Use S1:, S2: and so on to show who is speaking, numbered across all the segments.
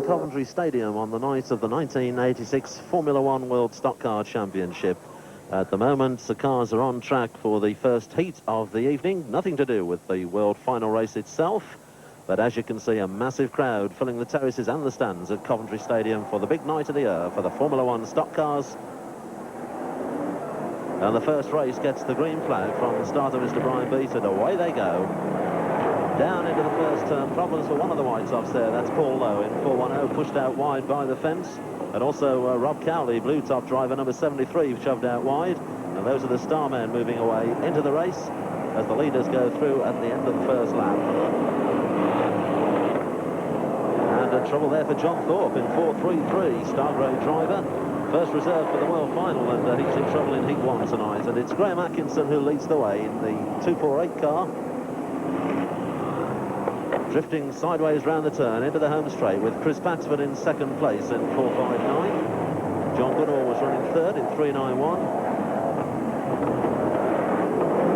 S1: Coventry Stadium on the night of the 1986 Formula One World Stock Car Championship. At the moment, the cars are on track for the first heat of the evening. Nothing to do with the World Final race itself. But as you can see, a massive crowd filling the terraces and the stands at Coventry Stadium for the big night of the year for the Formula One stock cars. And the first race gets the green flag from the starter, Mr. Brian Beat, and away they go. Down into the first turn. Problems for one of the white tops there. That's Paul Lowe in 410, pushed out wide by the fence. And also Rob Cowley, blue top driver number 73, shoved out wide. And those are the Starmen moving away into the race as the leaders go through at the end of the first lap. And trouble there for John Thorpe in 433, Stargrave driver. First reserve for the World Final, and he's in trouble in Heat 1 tonight. And it's Graham Atkinson who leads the way in the 248 car. Drifting sideways round the turn into the home straight with Chris Paxford in second place in 459. John Goodall was running third in 391.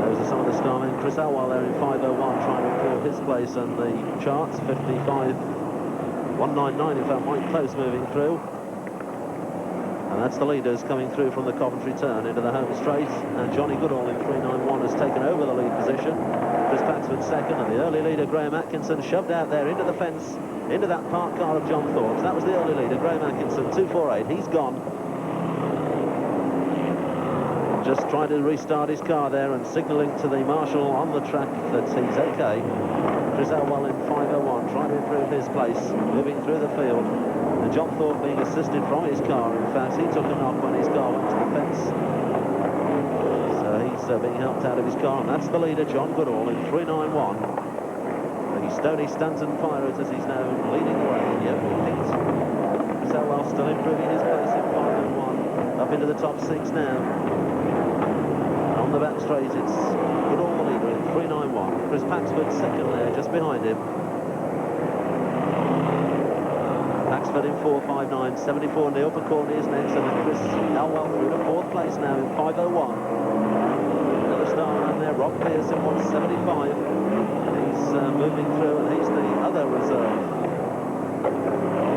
S1: Those are some of the starmen. Chris Elwell there in 501 trying to improve his place on the charts. 55.199 in fact, Mike Close moving through. And that's the leaders coming through from the Coventry turn into the home straight. And Johnny Goodall in 391 has taken over the lead position. Chris Paxford second, and the early leader, Graham Atkinson, shoved out there into the fence, into that parked car of John Thorpe's. That was the early leader, Graham Atkinson, 248. He's gone. Just trying to restart his car there and signalling to the marshal on the track that he's okay. Chris Elwell in 501, trying to improve his place, moving through the field. And John Thorpe being assisted from his car. In fact, he took a knock when his car went to the fence. He's being helped out of his car, and that's the leader, John Goodall, in 391. The Stony Stanton Pirate, as he's known, leading the way in the opening heat. Selwell still improving his place in 501, up into the top six now. On the back straight, it's Goodall the leader in 391. Chris Paxford second there, just behind him. Paxford in 459, 74. Neil Picorni is next, and then Chris Elwell through to fourth place now in 501. And there, Rob Pearce in 175. He's moving through, and he's the other reserve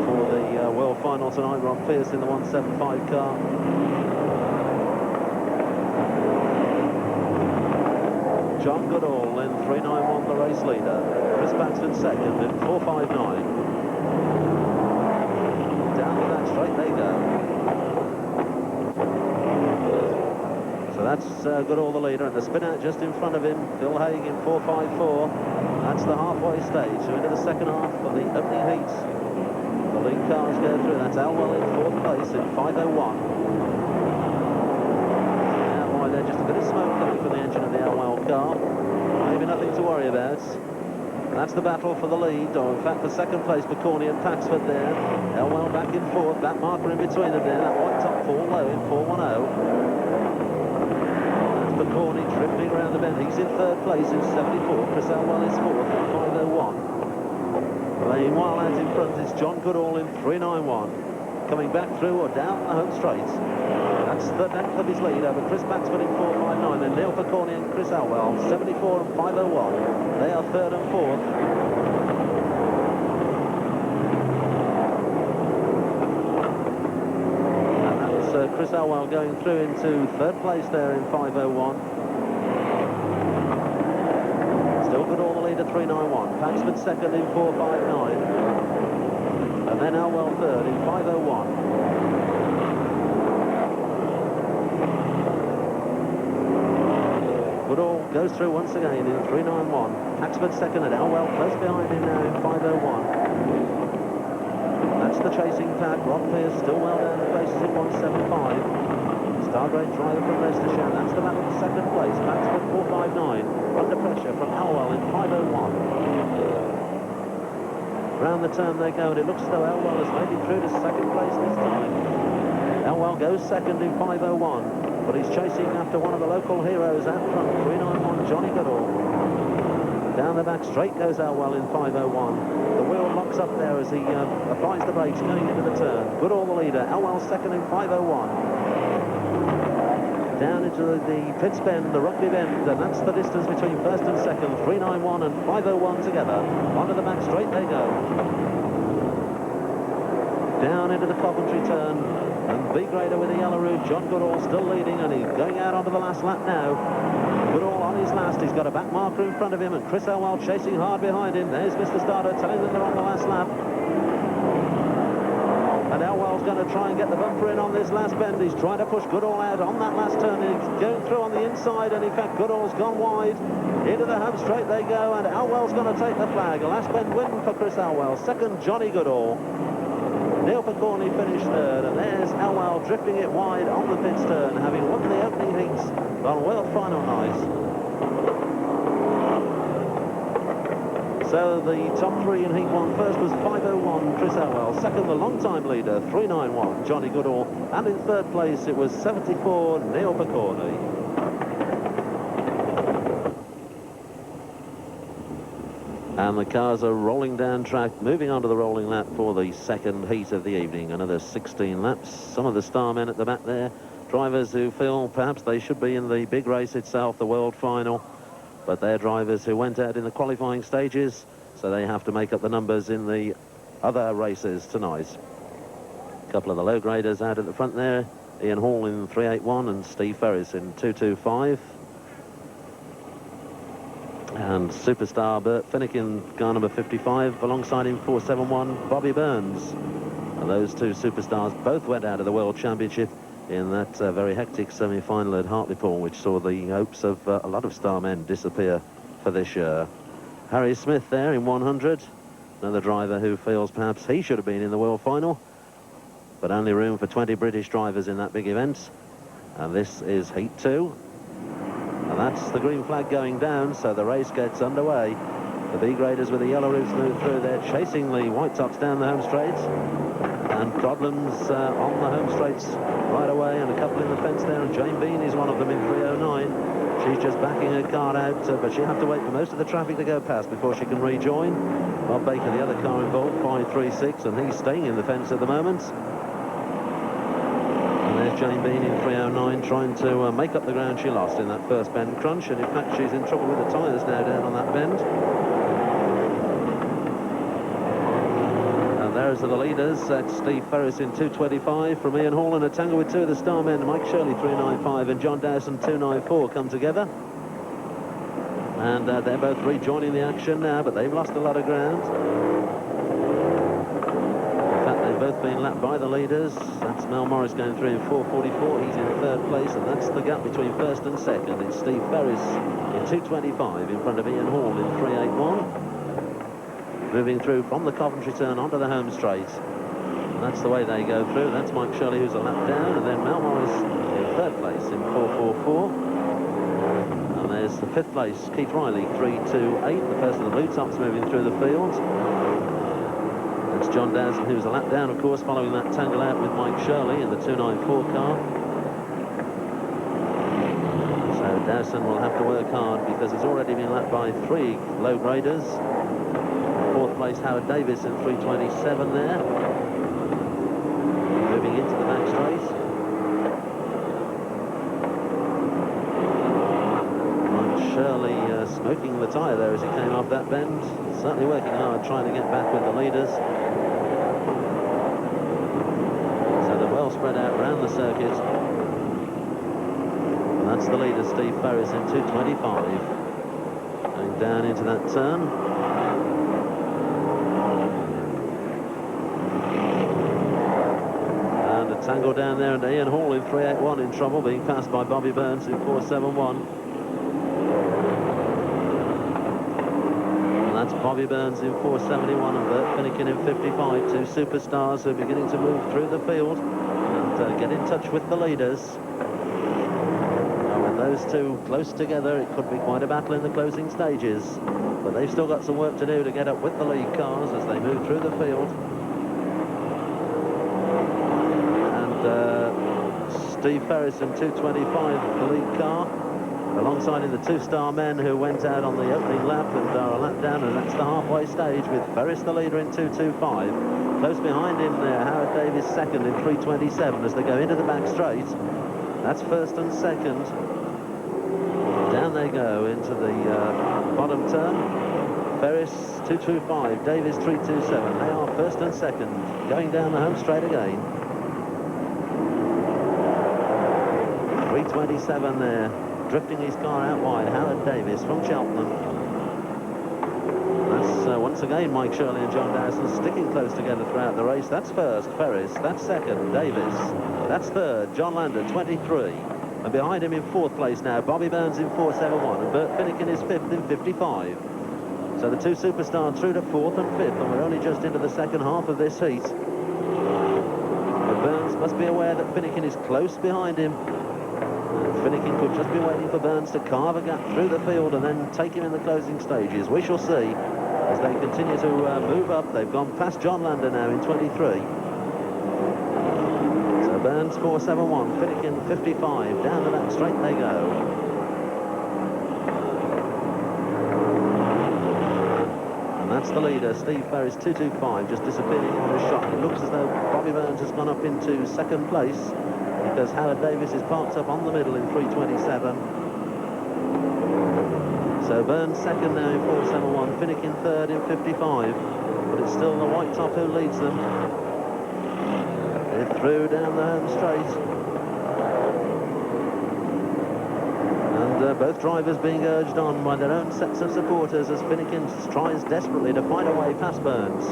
S1: for the World Final tonight. Rob Pearce in the 175 car. John Goodall in 391, the race leader. Chris Paxford second in 459. Down the back straight they go. That's Goodall the leader, and the spin out just in front of him, Phil Haig in 454. That's the halfway stage, so into the second half of the opening heat. The lead cars go through. That's Elwell in fourth place in 501. Now why there, just a bit of smoke coming from the engine of the Elwell car. Maybe nothing to worry about. And that's the battle for the lead, or in fact the second place, Picorni and Paxford there. Elwell back in fourth, that marker in between them there, that white top Paul Lowe in 410. Picorni drifting around the bend. He's in third place in 74. Chris Elwell is fourth in 501. Meanwhile, out in front is John Goodall in 391. Coming back through or down the home straight. That's the length of his lead over Chris Paxford in 459. Then Neil Picorni and Chris Elwell, 74 and 501. They are third and fourth. Chris Elwell going through into third place there in 501. Still Goodall the leader, 391. Paxford second in 459. And then Elwell third in 501. Goodall goes through once again in 391. Paxford second and Elwell close behind him now in 501. That's the chasing pack. Rob Pearce still well down the places in 175. Stargrave driver from Leicestershire. That's the battle for second place. Paxford 459. Under pressure from Elwell in 501. Round the turn they go, and it looks as though Elwell has made it through to second place this time. Elwell goes second in 501, but he's chasing after one of the local heroes out front, 391 Johnny Goodall. Down the back straight goes Elwell in 501. The wheel locks up there as he applies the brakes going into the turn. Goodall the leader. Elwell second in 501. Down into the pits bend, the rugby bend, and that's the distance between first and second. 391 and 501 together. Onto the back straight they go. down into the Coventry turn, and B grader with the yellow roof, John Goodall still leading, and he's going out onto the last lap now. Goodall on his last, he's got a back marker in front of him, and Chris Elwell chasing hard behind him. There's Mr. Starter telling them they're on the last lap. And Elwell's going to try and get the bumper in on this last bend. He's trying to push Goodall out on that last turn. He's going through on the inside, and in fact Goodall's gone wide. Into the home straight they go, and Elwell's going to take the flag. A last bend win for Chris Elwell. Second, Johnny Goodall. Neil Picorni finished third, and there's Elwell drifting it wide on the pits turn, having won the opening heats on World Final night. So the top three in Heat 1, first was 5:01, Chris Elwell. Second, the long-time leader, 3:91, Johnny Goodall. And in third place, it was 74, Neil Picorni. And the cars are rolling down track, moving onto the rolling lap for the second heat of the evening. Another 16 laps. Some of the star men at the back there, drivers who feel perhaps they should be in the big race itself, the World Final. But they're drivers who went out in the qualifying stages, so they have to make up the numbers in the other races tonight. A couple of the low graders out at the front there. Ian Hall in 381 and Steve Ferris in 225. And superstar Bert Finnick in car number 55, alongside him 471 Bobby Burns. And those two superstars both went out of the World Championship in that very hectic semi-final at Hartlepool, which saw the hopes of a lot of star men disappear for this year. Harry Smith there in 100, another driver who feels perhaps he should have been in the World Final, but only room for 20 British drivers in that big event. And this is Heat 2. And that's the green flag going down, so the race gets underway. The B graders with the yellow roofs move through. They're chasing the white tops down the home straight. And problems on the home straights right away, and a couple in the fence there. And Jane Bean is one of them in 309. She's just backing her car out, but she'll have to wait for most of the traffic to go past before she can rejoin. Bob Baker, the other car involved, 536, and he's staying in the fence at the moment. There's Jane Bean in 309 trying to make up the ground she lost in that first bend crunch, and in fact she's in trouble with the tyres now down on that bend. And there's the leaders. That's Steve Ferris in 225 from Ian Hall, and a tangle with two of the star men, Mike Shirley 395 and John Dowson 294 come together. And they're both rejoining the action now, but they've lost a lot of ground. Both being lapped by the leaders. That's Mel Morris going through in 4:44. He's in third place, and that's the gap between first and second. It's Steve Ferris in 225 in front of Ian Hall in 381. Moving through from the Coventry turn onto the home straight. And that's the way they go through. That's Mike Shirley, who's a lap down, and then Mel Morris in third place in 4:44. And there's the fifth place, Keith Riley, 328. The first of the blue tops moving through the field. It's John Dowson, who's a lap down, of course, following that tangle out with Mike Shirley in the 294 car. So Dowson will have to work hard because he's already been lapped by three low graders. Fourth place, Howard Davis in 327 there. Moving into the back straight. Mike Shirley smoking the tyre there as he came off that bend. Certainly working hard trying to get back with the leaders. Spread out around the circuit. And that's the leader, Steve Ferris, in 225. Going down into that turn. And a tangle down there, and Ian Hall in 381 in trouble, being passed by Bobby Burns in 471. And that's Bobby Burns in 471 and Bert Finnegan in 55. Two superstars who are beginning to move through the field. Get in touch with the leaders. Now, with those two close together, it could be quite a battle in the closing stages. But they've still got some work to do to get up with the lead cars as they move through the field. And Steve Ferris in 225, the lead car, alongside the two-star men who went out on the opening lap and are a lap down, and that's the halfway stage with Ferris the leader in 225. Close behind him there, Howard Davis second in 327 as they go into the back straight. That's first and second. Down they go into the bottom turn. Ferris 225, Davis 327. They are first and second, going down the home straight again. 327 there, drifting his car out wide. Howard Davis from Cheltenham. That's once again Mike Shirley and John Dowson sticking close together throughout the race. That's first, Ferris. That's second, Davis. That's third, John Lander, 23. And behind him in fourth place now, Bobby Burns in 471. And Bert Finnegan is fifth in 55. So the two superstars through to fourth and fifth. And we're only just into the second half of this heat. But Burns must be aware that Finnegan is close behind him. Finnegan could just be waiting for Burns to carve a gap through the field and then take him in the closing stages. We shall see as they continue to move up. They've gone past John Lander now in 23. So Burns 471, Finnegan 55. Down the back straight they go. And that's the leader, Steve Ferris 225, just disappearing on a shot. It looks as though Bobby Burns has gone up into second place, because Howard Davis is parked up on the middle in 327. So Burns second now in 471, Finnegan third in 55, but it's still the white top who leads them. They're through down the home straight. And both drivers being urged on by their own sets of supporters as Finnegan tries desperately to find a way past Burns.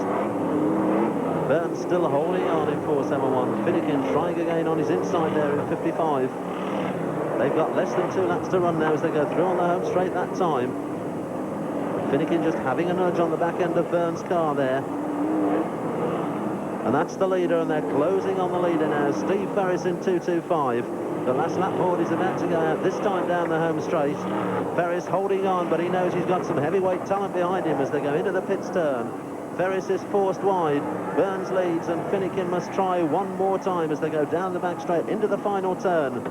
S1: Burns still holding on in 471. Finnegan trying again on his inside there in 55. They've got less than 2 laps to run now as they go through on the home straight that time. Finnegan just having a nudge on the back end of Burns' car there. And that's the leader, and they're closing on the leader now. Steve Ferris in 225. The last lap board is about to go out, this time down the home straight. Ferris holding on, but he knows he's got some heavyweight talent behind him as they go into the pits turn. Ferris is forced wide. Burns leads, and Finnegan must try one more time as they go down the back straight into the final turn.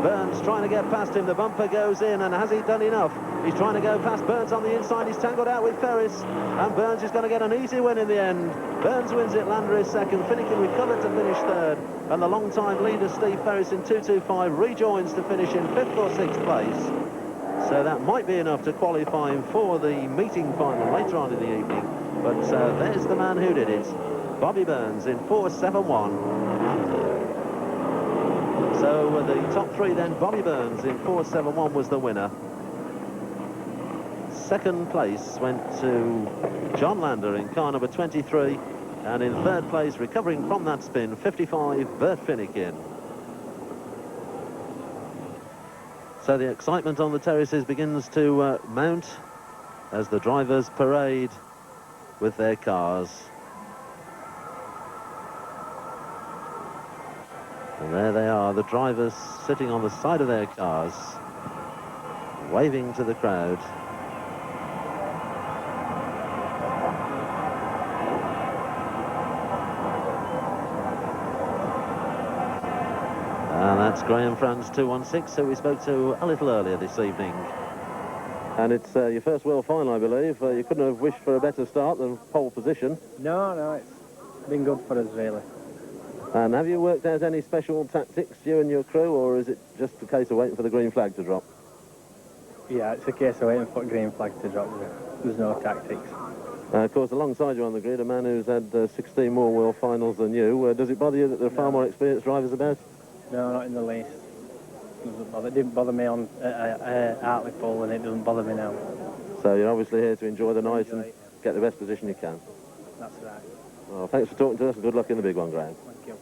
S1: Burns trying to get past him. The bumper goes in, and has he done enough? He's trying to go past Burns on the inside. He's tangled out with Ferris, and Burns is going to get an easy win in the end. Burns wins it, Lander is second. Finnegan recovered to finish third, and the long-time leader Steve Ferris in 225 rejoins to finish in 5th or 6th place. So that might be enough to qualify him for the meeting final later on in the evening. But there's the man who did it, Bobby Burns in 471. So the top three then, Bobby Burns in 471 was the winner. Second place went to John Lander in car number 23. And in third place, recovering from that spin, 55, Bert Finnegan. So the excitement on the terraces begins to mount as the drivers parade with their cars. And there they are, the drivers sitting on the side of their cars, waving to the crowd. And that's Graham Franz 216, who we spoke to a little earlier this evening. And it's your first World Final, I believe. You couldn't have wished for a better start than pole position.
S2: No, it's been good for us, really.
S1: And have you worked out any special tactics, you and your crew, or is it just a case of waiting for the green flag to drop?
S2: Yeah, it's a case of waiting for the green flag to drop. There's no tactics.
S1: Of course, alongside you on the grid, a man who's had 16 more World Finals than you. Does it bother you that there are far more experienced drivers about?
S2: No, not in the least. It didn't bother me on Hartlepool, and it doesn't bother me now.
S1: So you're obviously here to enjoy the night and get the best position you can.
S2: That's right.
S1: Well, thanks for talking to us, and good luck in the big one, Graham.
S2: Thank you.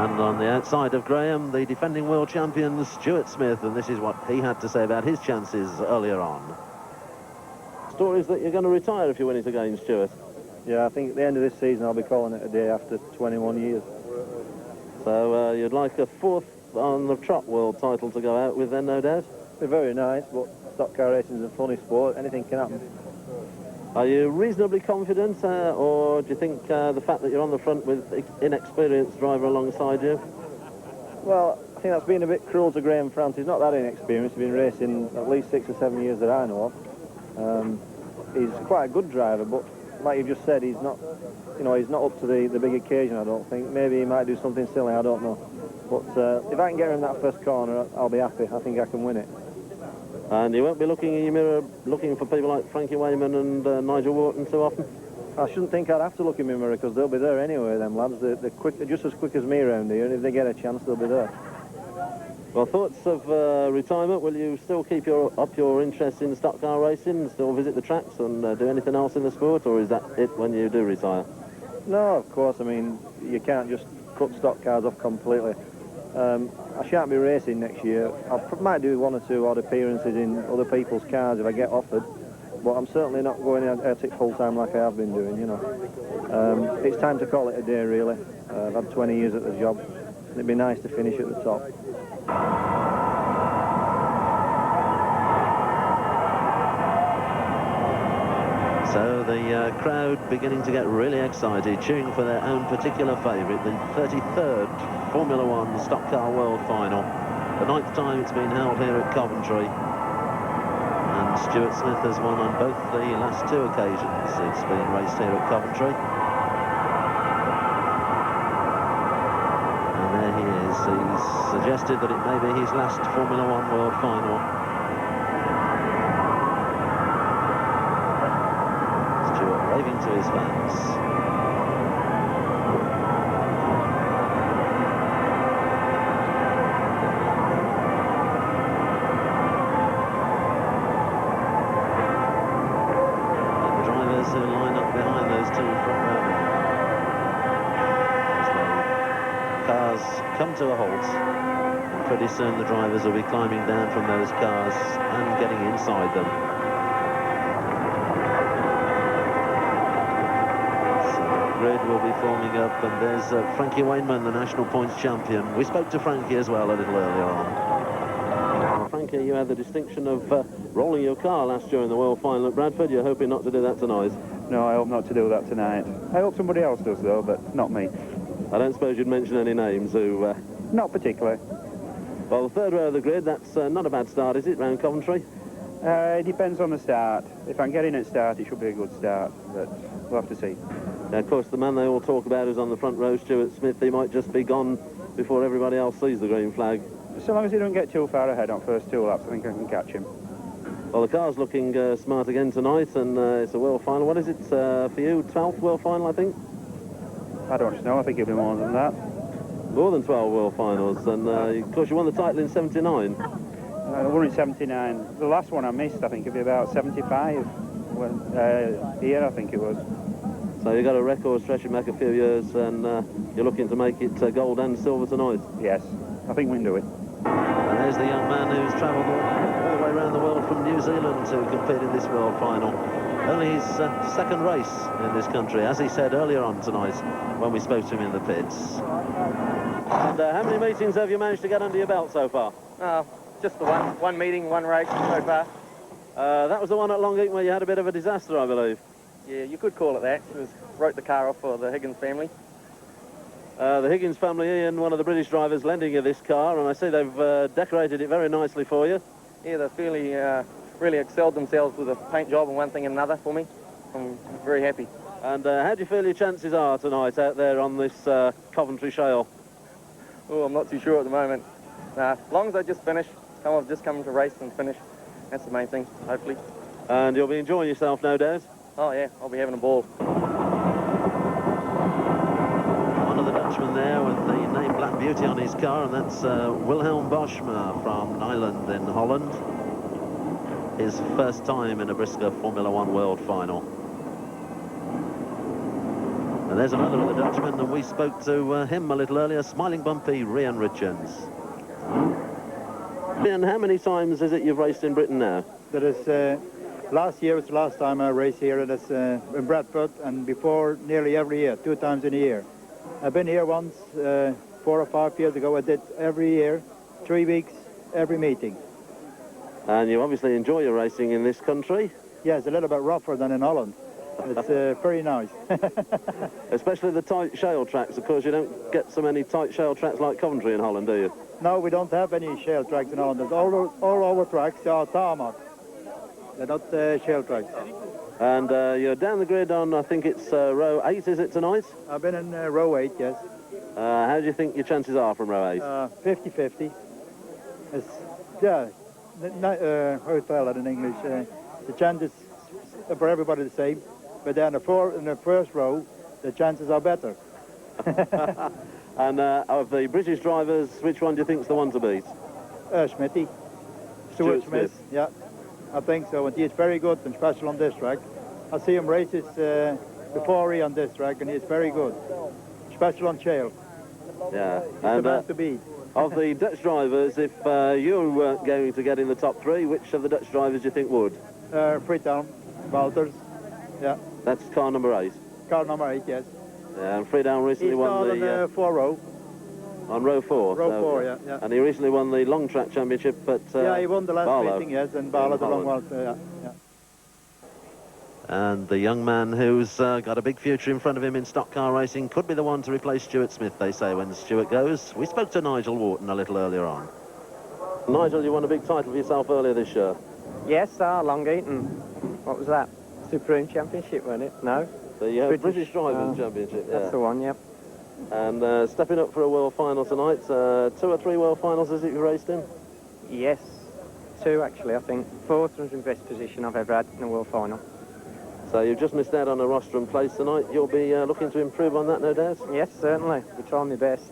S1: And on the outside of Graham, the defending world champion, Stuart Smith, and this is what he had to say about his chances earlier on. Stories that you're going to retire if you win it again, Stuart.
S3: Yeah, I think at the end of this season I'll be calling it a day after 21 years.
S1: So you'd like a 4th on the trot world title to go out with then, no doubt?
S3: It'd be very nice, but stock car racing is a funny sport. Anything can happen.
S1: Are you reasonably confident, or do you think the fact that you're on the front with inexperienced driver alongside you?
S3: Well, I think that's been a bit cruel to Graham France. He's not that inexperienced. He's been racing at least 6 or 7 years that I know of. He's quite a good driver, but like you've just said, he's not, he's not up to the big occasion, I don't think. Maybe he might do something silly, I don't know. But if I can get him in that first corner, I'll be happy. I think I can win it.
S1: And you won't be looking in your mirror, looking for people like Frankie Wayman and Nigel Wharton too often?
S3: I shouldn't think I'd have to look in my mirror because they'll be there anyway, them lads. They're quick, they're just as quick as me around here, and if they get a chance, they'll be there.
S1: Well, thoughts of retirement? Will you still keep up your interest in stock car racing, still visit the tracks and do anything else in the sport, or is that it when you do retire?
S3: No, of course. I mean, you can't just cut stock cars off completely. I shan't be racing next year. I might do 1 or 2 odd appearances in other people's cars if I get offered, but I'm certainly not going at it full time like I have been doing, you know. It's time to call it a day, really. I've had 20 years at the job, and it'd be nice to finish at the top.
S1: So the crowd beginning to get really excited, cheering for their own particular favourite, the 33rd Formula One Stock Car World Final. The 9th time it's been held here at Coventry. And Stuart Smith has won on both the last 2 occasions it's been raced here at Coventry. And there he is. He's suggested that it may be his last Formula One World Final. Waving to his fans. And the drivers who line up behind those 2 front row. As the cars come to a halt, and pretty soon the drivers will be climbing down from those cars and getting inside them. Grid will be forming up, and there's Frankie Wayman, the national points champion. We spoke to Frankie as well a little earlier on. Frankie, you had the distinction of rolling your car last year in the World Final at Bradford. You're hoping not to do that tonight?
S4: No, I hope not to do that tonight. I hope somebody else does, though, but not me.
S1: I don't suppose you'd mention any names who...
S4: Not particularly.
S1: Well, the 3rd row of the grid, that's not a bad start, is it, round Coventry?
S4: It depends on the start. If I'm getting at start, it should be a good start, but we'll have to see.
S1: Now, of course, the man they all talk about is on the front row, Stuart Smith. He might just be gone before everybody else sees the green flag.
S4: So long as he don't get too far ahead on first 2 laps, I think I can catch him.
S1: Well, the car's looking smart again tonight, and it's a World Final. What is it for you? 12th World Final, I think?
S4: I don't know. I think it'll be more than that.
S1: More than 12 World Finals, and of course you won the title in '79.
S4: I won in '79. The last one I missed, I think, it'd be about '75. Here, I think it was.
S1: So you got a record stretching back a few years, and you're looking to make it gold and silver tonight.
S4: Yes, I think we can do it.
S1: And there's the young man who's travelled all the way around the world from New Zealand to compete in this World Final. Only his 2nd race in this country, as he said earlier on tonight when we spoke to him in the pits. And how many meetings have you managed to get under your belt so far?
S5: Just the one meeting, one race so far.
S1: That was the one at Long Eaton where you had a bit of a disaster, I believe.
S5: Yeah, you could call it that. Wrote the car off for the Higgins family.
S1: The Higgins family, Ian, one of the British drivers, lending you this car, and I see they've decorated it very nicely for you.
S5: Yeah, they've really excelled themselves with a paint job and one thing and another for me. I'm very happy.
S1: And how do you feel your chances are tonight out there on this Coventry Shale?
S5: Oh, I'm not too sure at the moment. As long as I just finish, I've just come to race and finish. That's the main thing, hopefully.
S1: And you'll be enjoying yourself, no doubt?
S5: Oh yeah, I'll be having a ball.
S1: One of the Dutchmen there with the name Black Beauty on his car, and that's Wilhelm Boschma from Nyland in Holland. His first time in a Brisker Formula One World Final. And there's another of the Dutchmen, and we spoke to him a little earlier, smiling bumpy Rian Richards. Rian, how many times is it you've raced in Britain now?
S6: That is, last year was the last time I raced here. That's in Bradford, and before nearly every year, 2 times in a year. I've been here once 4 or 5 years ago. I did every year, 3 weeks, every meeting.
S1: And you obviously enjoy your racing in this country?
S6: Yeah, it's a little bit rougher than in Holland. It's very nice.
S1: Especially the tight shale tracks. Of course, you don't get so many tight shale tracks like Coventry in Holland, do you?
S6: No, we don't have any shale tracks in Holland. All our tracks are tarmac. They're not shale tracks.
S1: And you're down the grid on, I think it's row 8, is it, tonight?
S6: I've been in row 8, yes.
S1: How do you think your chances are from row 8?
S6: 50-50. Yeah, how you tell that in English? The chances for everybody the same, but then in the first row, the chances are better.
S1: And of the British drivers, which one do you think's the one to beat?
S6: Smithy. Stuart Smith. Yeah, I think so. And he's very good, and special on this track. I see him races before on this track, and he's very good. Special on shale.
S1: Yeah.
S6: He's the
S1: And
S6: man to beat.
S1: of the Dutch drivers, if you weren't going to get in the top three, which of the Dutch drivers do you think would?
S6: Freetown, Walters. Yeah.
S1: That's car number 8.
S6: Car number 8, yes.
S1: Yeah, and Freedown recently
S6: He's
S1: won
S6: on
S1: the...
S6: 4 row.
S1: on row 4.
S6: Row
S1: so,
S6: 4, yeah.
S1: And he recently won the long track championship at
S6: Yeah, he won the last
S1: Barlow.
S6: meeting, yes, and Barlow the long one.
S1: Holland.
S6: Yeah.
S1: And the young man who's got a big future in front of him in stock car racing could be the one to replace Stuart Smith, they say, when Stuart goes. We spoke to Nigel Wharton a little earlier on. Nigel, you won a big title for yourself earlier this year.
S7: Yes, Long Eaton. What was that? Supreme Championship, wasn't it? No?
S1: The British Drivers' Championship, yeah.
S7: That's the one, yep.
S1: And stepping up for a world final tonight, 2 or 3 world finals as you've raced in?
S7: Yes, 2 actually, I think. 4th was the best position I've ever had in a world final.
S1: So you've just missed out on a rostrum place tonight. You'll be looking to improve on that, no doubt?
S7: Yes, certainly. We try my best.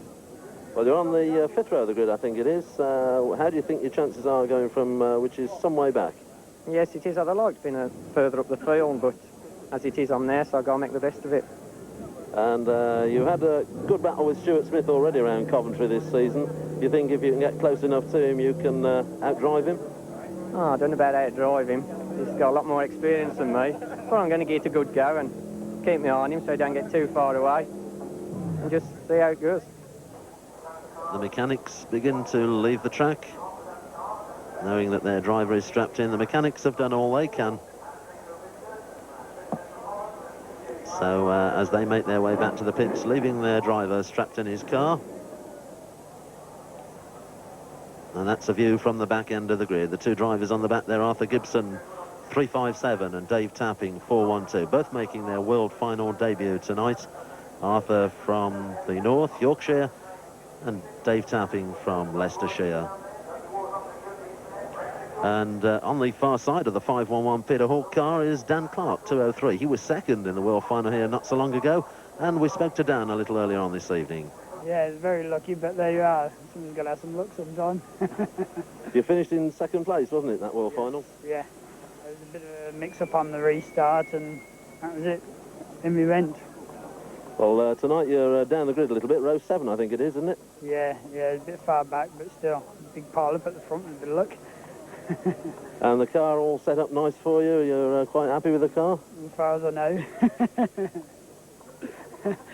S1: Well, you're on the 5th row of the grid, I think it is. How do you think your chances are going from, which is some way back?
S7: Yes, it is. I'd have liked being further up the field, but as it is, I'm there, so I've got to make the best of it.
S1: And you had a good battle with Stuart Smith already around Coventry this season. Do you think if you can get close enough to him, you can outdrive him?
S7: Oh, I don't know about outdrive him. He's got a lot more experience than me. But I'm going to give it a good go and keep my eye on him so he don't get too far away. And just see how it goes.
S1: The mechanics begin to leave the track, knowing that their driver is strapped in. The mechanics have done all they can. So as they make their way back to the pits, leaving their driver strapped in his car. And that's a view from the back end of the grid. The 2 drivers on the back there, Arthur Gibson, 357, and Dave Tapping, 412, both making their world final debut tonight. Arthur from the north, Yorkshire, and Dave Tapping from Leicestershire. And on the far side of the 511 Peter Hawke car is Dan Clark, 203. He was second in the world final here not so long ago, and we spoke to Dan a little earlier on this evening.
S8: Yeah, it's very lucky, but there you are. Someone's got to have some luck sometime.
S1: You finished in 2nd place, wasn't it, that world final?
S8: Yeah, there was a bit of a mix-up on the restart, and that was it. In we went.
S1: Well, tonight you're down the grid a little bit, row 7 I think it is, isn't it?
S8: Yeah, it's a bit far back, but still, big pile up at the front with a bit of luck.
S1: And the car all set up nice for you? You're quite happy with the car?
S8: As far as I know.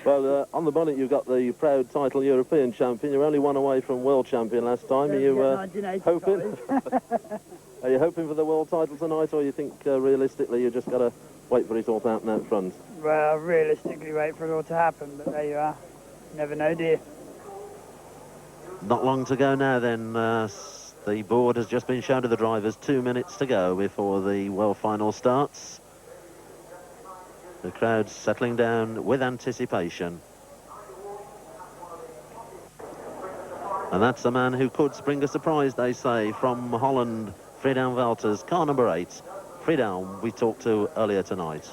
S1: Well, on the bonnet you've got the proud title European champion. You're only 1 away from world champion last time. Are you hoping? Are you hoping for the world title tonight, or you think realistically you just got to wait for it all to happen out front?
S8: Well, realistically wait for it all to happen, but there you are. Never know, do you?
S1: Not long to go now then. The board has just been shown to the drivers. 2 minutes to go before the world final starts. The crowd's settling down with anticipation. And that's a man who could spring a surprise, they say, from Holland, Freedown Valters, car number 8. Freedown we talked to earlier tonight.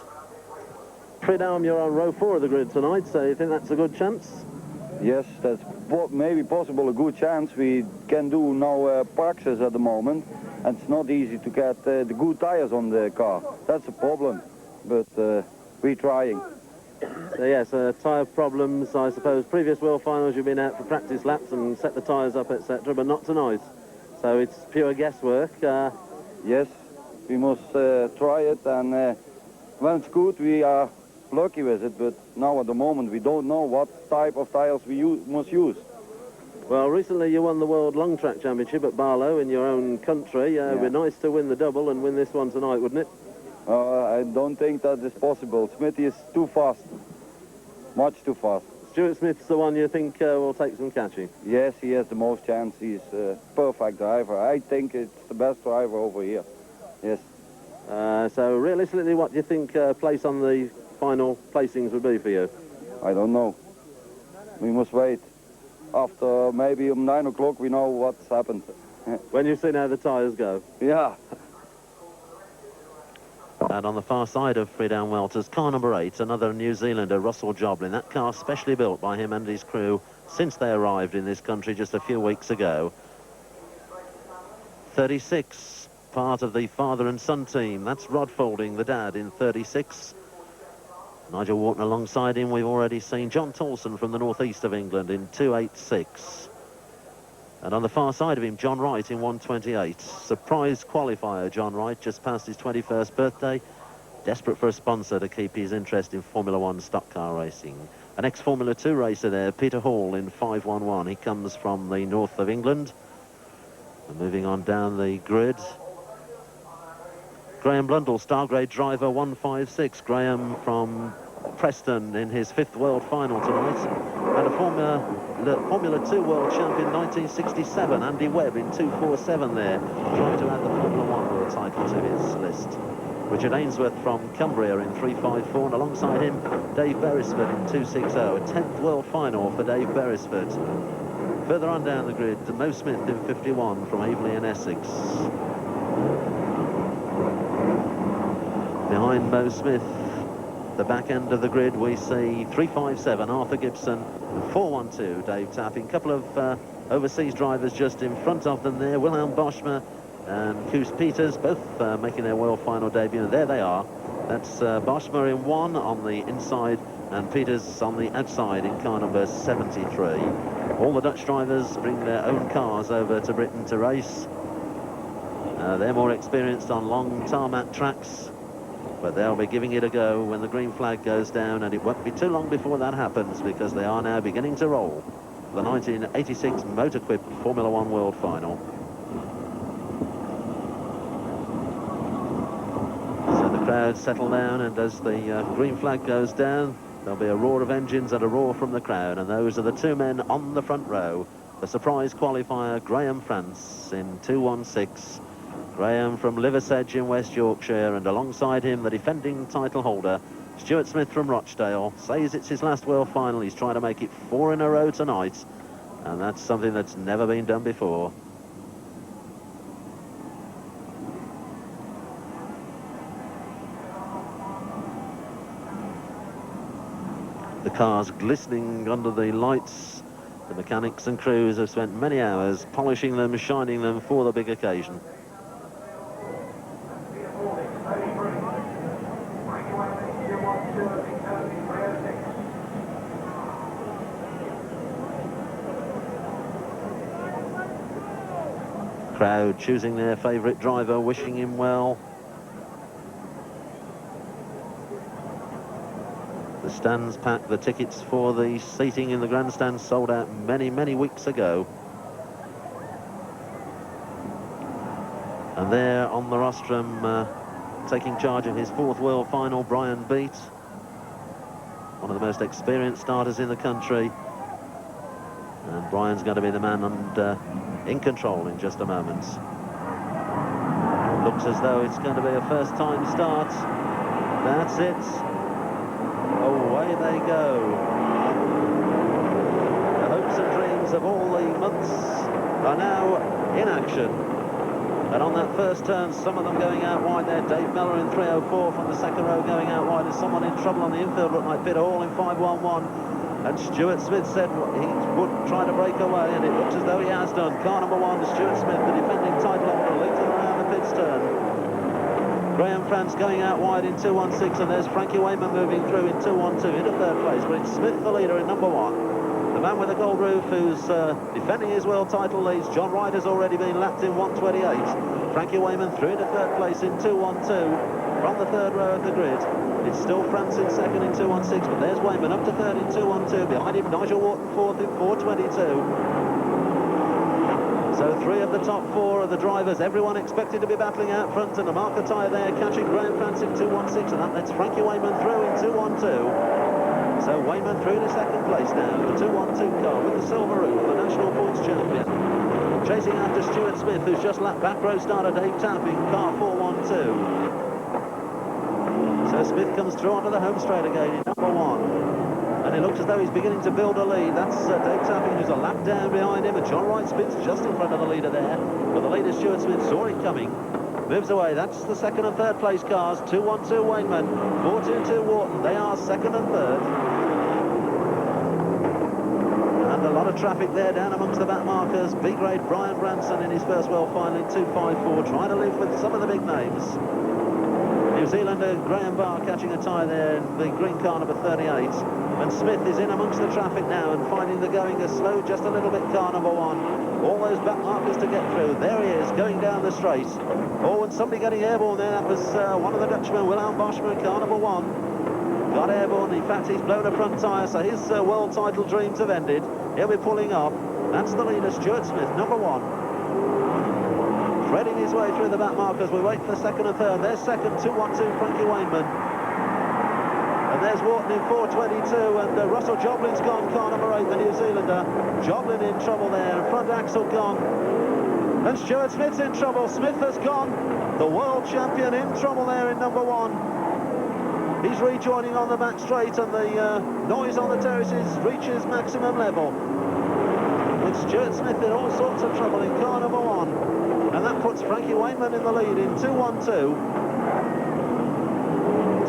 S1: Freedown, you're on row 4 of the grid tonight, so you think that's a good chance?
S9: Yes, that's maybe possible a good chance. We can do no parks at the moment, and it's not easy to get the good tires on the car. That's a problem, but we're trying.
S1: So yes, tyre problems, I suppose. Previous world finals you've been out for practice laps and set the tyres up, etc., but not tonight. So it's pure guesswork.
S9: Yes, we must try it, and when it's good we are lucky with it, but now at the moment we don't know what type of tires we must use.
S1: Well, recently you won the World Long Track Championship at Barlow in your own country. It'd be nice to win the double and win this one tonight, wouldn't it?
S9: I don't think that is possible. Smithy is too fast, much too fast.
S1: Stuart Smith's the one you think will take some catching?
S9: Yes, he has the most chance. He's a perfect driver. I think it's the best driver over here. Yes.
S1: So realistically, what do you think place on the final placings would be for you?
S9: I don't know. We must wait. After maybe 9 o'clock we know what's happened.
S1: When you've seen how the tyres go.
S9: Yeah.
S1: And on the far side of Freedown Welters, car number 8, another New Zealander, Russell Joblin. That car specially built by him and his crew since they arrived in this country just a few weeks ago. 36, part of the father and son team. That's Rod Faulding, the dad, in 36. Nigel Wharton alongside him. We've already seen John Tolson from the northeast of England in 286. And on the far side of him, John Wright in 128. Surprise qualifier, John Wright, just past his 21st birthday. Desperate for a sponsor to keep his interest in Formula 1 stock car racing. An ex-Formula 2 racer there, Peter Hall in 511. He comes from the north of England. And moving on down the grid, Graham Blundell, star grade driver 156. Graham from Preston in his 5th world final tonight. And a Formula 2 world champion 1967, Andy Webb in 247 there, trying to add the Formula 1 world title to his list. Richard Ainsworth from Cumbria in 354, and alongside him, Dave Beresford in 260. A 10th world final for Dave Beresford. Further on down the grid, Mo Smith in 51 from Aveley in Essex. Behind Mo Smith, the back end of the grid, we see 357, Arthur Gibson, 412, Dave Tapping. A couple of overseas drivers just in front of them there, Wilhelm Boschmer and Koos Peters, both making their world final debut. And there they are. That's Boschmer in 1 on the inside and Peters on the outside in car number 73. All the Dutch drivers bring their own cars over to Britain to race. They're more experienced on long tarmac tracks, but they'll be giving it a go when the green flag goes down, and it won't be too long before that happens, because they are now beginning to roll for the 1986 MOTAQUIP Formula 1 World Final. So the crowd settle down, and as the green flag goes down, there'll be a roar of engines and a roar from the crowd, and those are the 2 men on the front row. The surprise qualifier, Graham France in 216. Graham from Liversedge in West Yorkshire, and alongside him the defending title holder, Stuart Smith from Rochdale. Says it's his last world final. He's trying to make it 4 in a row tonight, and that's something that's never been done before. The cars glistening under the lights. The mechanics and crews have spent many hours polishing them, shining them for the big occasion. Crowd choosing their favourite driver, wishing him well. The stands packed. The tickets for the seating in the grandstand sold out many, many weeks ago. And there on the rostrum, taking charge of his 4th world final, Brian Beat, one of the most experienced starters in the country. And Brian's going to be the man in control in just a moment. Looks as though it's going to be a first-time start. That's it. Away they go. The hopes and dreams of all the months are now in action. And on that first turn, some of them going out wide there. Dave Mellor in 304 from the second row going out wide. There's someone in trouble on the infield, looked like Peter Hall in 511. And Stuart Smith said he would try to break away, and it looks as though he has done. Car number 1, Stuart Smith, the defending title holder, leads him around the pits turn. Graham France going out wide in 216, and there's Frankie Wayman moving through in 212 into 3rd place, but it's Smith the leader in number 1. The man with the gold roof who's defending his world title leads. John Wright has already been lapped in 128. Frankie Wayman through into 3rd place in 212 from the 3rd row of the grid. It's still France in 2nd in 216, but there's Wayman up to 3rd in 212. Behind him, Nigel Wharton 4th in 422. So 3 of the top 4 of the drivers, everyone expected to be battling out front, and the marker tyre there catching Graham France in 216, and that lets Frankie Wayman through in 212. So Wayman through to 2nd place now, the 212 car with the silver roof, the national points champion. Chasing after Stuart Smith, who's just lapped back row starter Dave Tapping, car 412. So Smith comes through onto the home straight again in number 1. And And it looks as though he's beginning to build a lead. That's Dave Tapping, who's a lap down behind him, and John Wright spins just in front of the leader there. But the leader, Stuart Smith, saw it coming. Moves away. That's the second and third place cars. 212 Wayneman, 422 Wharton. They are second and third. And a lot of traffic there down amongst the back markers. B-grade Brian Branson in his first well final in 254, trying to live with some of the big names. New Zealander Graham Barr catching a tie there in the green car number 38. And Smith is in amongst the traffic now and finding the going is slow just a little bit, car number 1. All those back markers to get through. There he is, going down the straight. Oh, and somebody getting airborne there. That was one of the Dutchmen, Wilhelm Boschman, car number 1. Got airborne. In fact, he's blown a front tyre, so his world title dreams have ended. He'll be pulling up. That's the leader, Stuart Smith, number 1. Threading his way through the back markers. We wait for the second and third. There's second, 212, Frankie Wayneman. And there's Wharton in 422, and Russell Joblin's gone, car number 8, the New Zealander. Joblin in trouble there, front axle gone. And Stuart Smith's in trouble. Smith has gone. The world champion in trouble there in number 1. He's rejoining on the back straight, and the noise on the terraces reaches maximum level. With Stuart Smith in all sorts of trouble in car number 1. And that puts Frankie Wayneman in the lead in 212.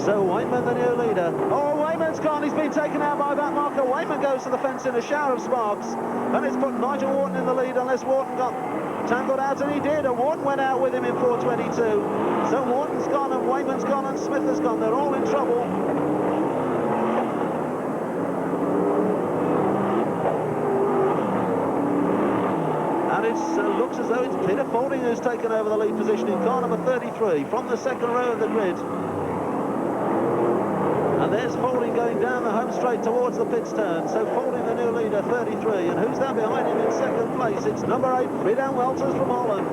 S1: So Wayneman, the new leader. Oh, Wayman's gone. He's been taken out by that marker. Wayman goes to the fence in a shower of sparks. And it's put Nigel Wharton in the lead, unless Wharton got tangled out, and he did. And Wharton went out with him in 422. So Wharton's gone, and Wayman's gone, and Smith has gone. They're all in trouble. And it looks as though it's Peter Faulding who's taken over the lead position in car number 33 from the second row of the grid. And there's Faulding going down the home straight towards the pits turn. So Faulding, the new leader, 33. And who's down behind him in second place? It's number 8, Friedan Welters from Holland.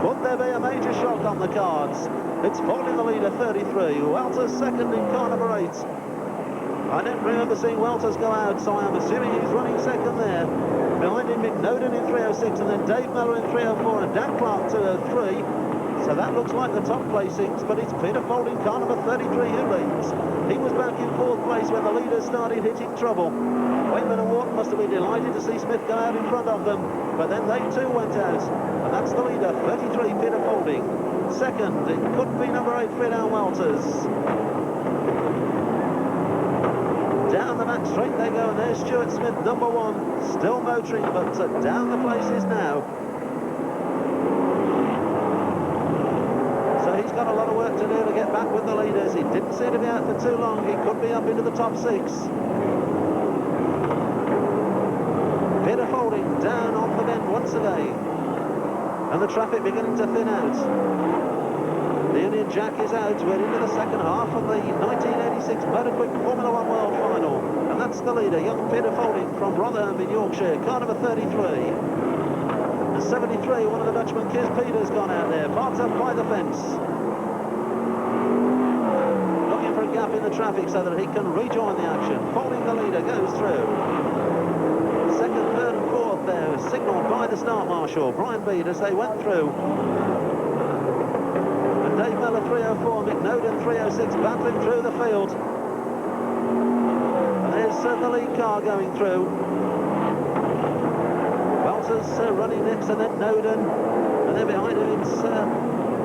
S1: Could there be a major shock on the cards? It's Faulding, the leader, 33. Welters second in car number 8. I don't remember seeing Welters go out, so I'm assuming he's running second there. Behind him, McNoden in 306, and then Dave Mellor in 304, and Dan Clark 203. So that looks like the top placings, but it's Peter Faulding, car number 33, who leads. He was back in 4th place when the leaders started hitting trouble. Wayman and Wharton must have been delighted to see Smith go out in front of them, but then they too went out. And that's the leader, 33, Peter Faulding. Second, it could be number 8, Friedan Welters. Down the back straight they go, and there's Stuart Smith, number 1, still motoring, but down the places now. So he's got a lot of work to do to get back with the leaders. He didn't seem to be out for too long. He could be up into the top 6. Peter Faulding down off the bend once again. And the traffic beginning to thin out. The Union Jack is out. We're into the second half of the 1986 MOTAQUIP Formula 1 World Final. And that's the leader, young Peter Faulding from Rotherham in Yorkshire, car number 33. And 73, one of the Dutchmen, Kees Peters, gone out there, parked up by the fence. Looking for a gap in the traffic so that he can rejoin the action. Faulding, the leader, goes through. Second, third and fourth there, signalled by the start marshal, Brian Bede, as they went through. Dave Mellor 304, McNoden 306, battling through the field. And there's the lead car going through. Welters running next, and then Noden. And then behind him it's